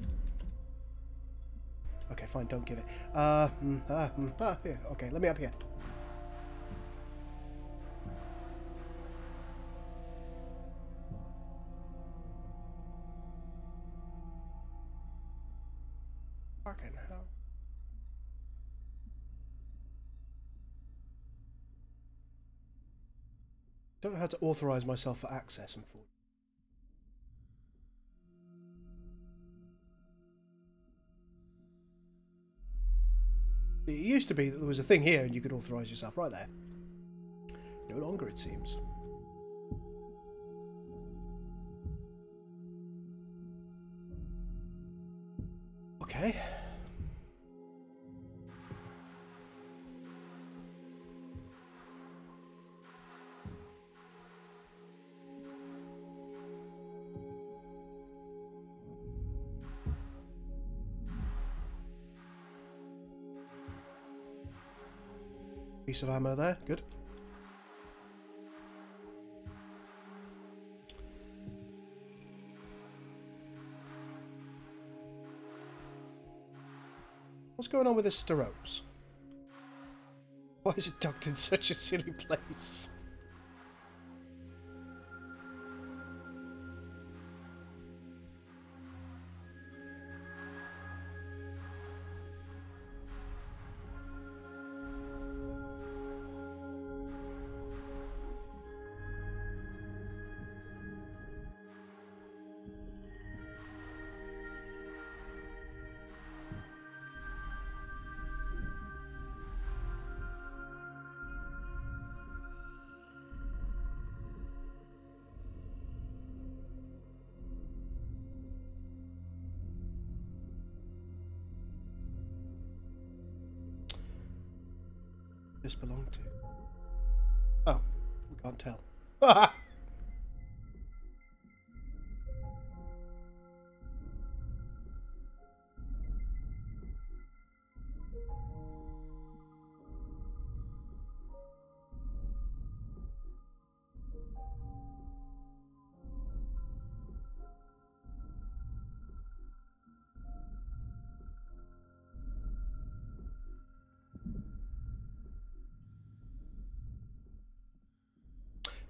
Okay, fine, don't give it. Here. Okay, let me up here. Fucking hell. Don't know how to authorize myself for access, unfortunately. It used to be that there was a thing here and you could authorize yourself right there. No longer, it seems. Okay. Piece of ammo there, good. What's going on with this ropes? Why is it tucked in such a silly place? This belong to? Oh, we can't tell.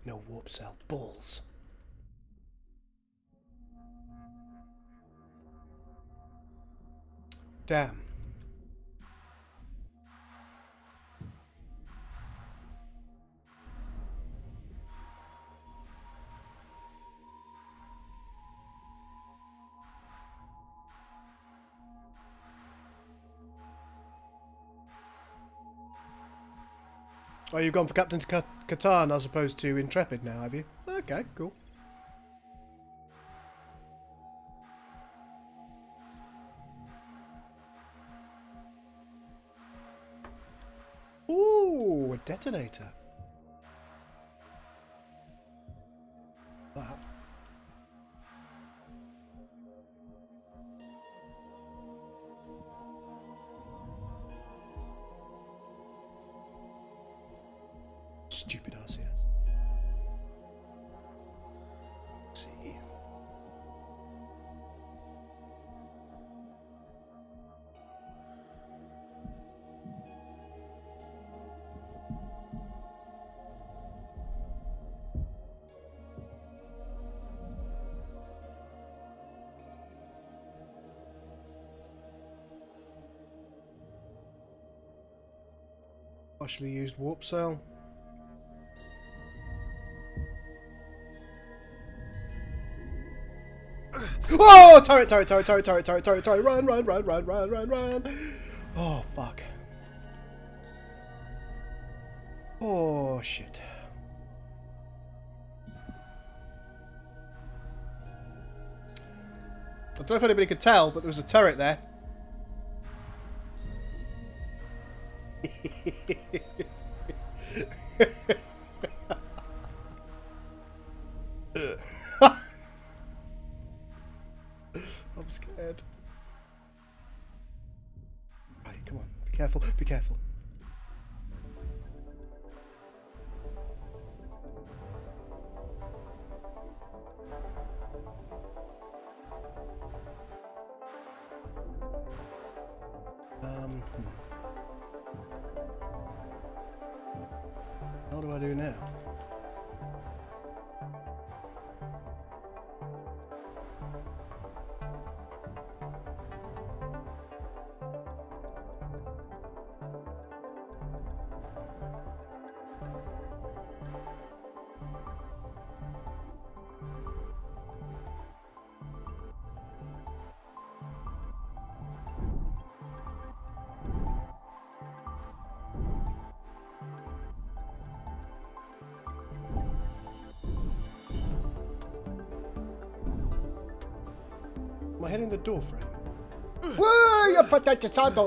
No warp cell. Balls. Damn. Oh, you've gone for Captain Catan as opposed to Intrepid now, have you? Okay, cool. Ooh, a detonator. That. Stupid RCS. Let's see. Partially used warp cell. Oh! Turret, turret, turret, turret, turret, turret, turret, turret, run, run, run, run, run, run, run. Oh, fuck. Oh, shit. I don't know if anybody could tell, but there was a turret there. careful, be careful. What do I do now? Am I hitting the door frame? Whoa! You put that aside. I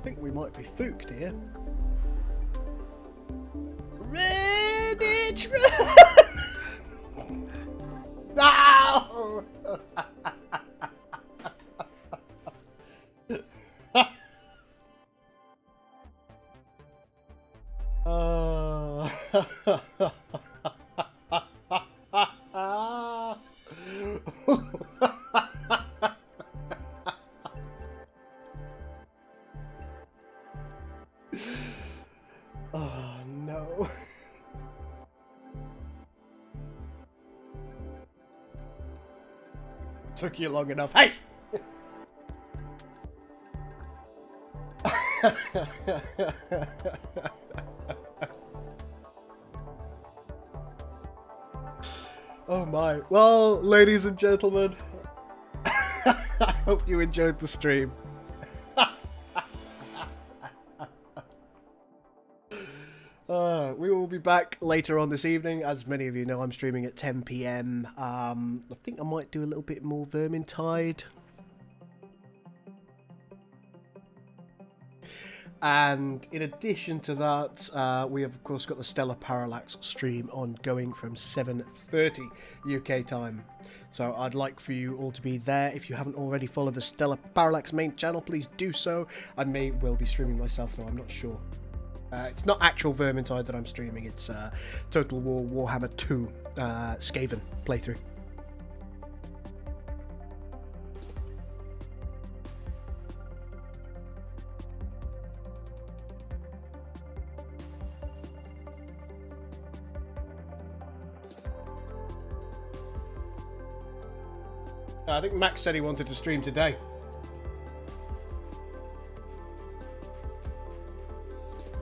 think we might be fooked here. Redditch run! No! Oh no. Took you long enough. Hey! Oh my. Well, ladies and gentlemen, I hope you enjoyed the stream. We will be back later on this evening. As many of you know, I'm streaming at 10 PM. I think I might do a little bit more Vermintide. And in addition to that, we have of course got the Stellar Parallax stream ongoing from 7:30 UK time. So I'd like for you all to be there. If you haven't already followed the Stellar Parallax main channel, please do so. I may well be streaming myself though, I'm not sure. It's not actual Vermintide that I'm streaming, it's Total War Warhammer 2 Skaven playthrough. I think Max said he wanted to stream today.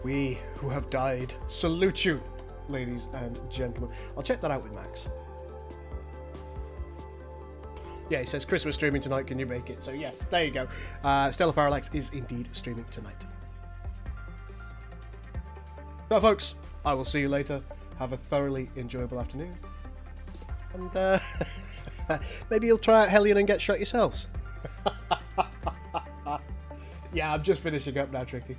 We who have died salute you, ladies and gentlemen. I'll check that out with Max. Yeah, he says Christmas streaming tonight, can you make it? So yes, there you go. Stellar Parallax is indeed streaming tonight. So folks, I will see you later. Have a thoroughly enjoyable afternoon. And maybe you'll try out Hellion and get shot yourselves. Yeah, I'm just finishing up now, Tricky.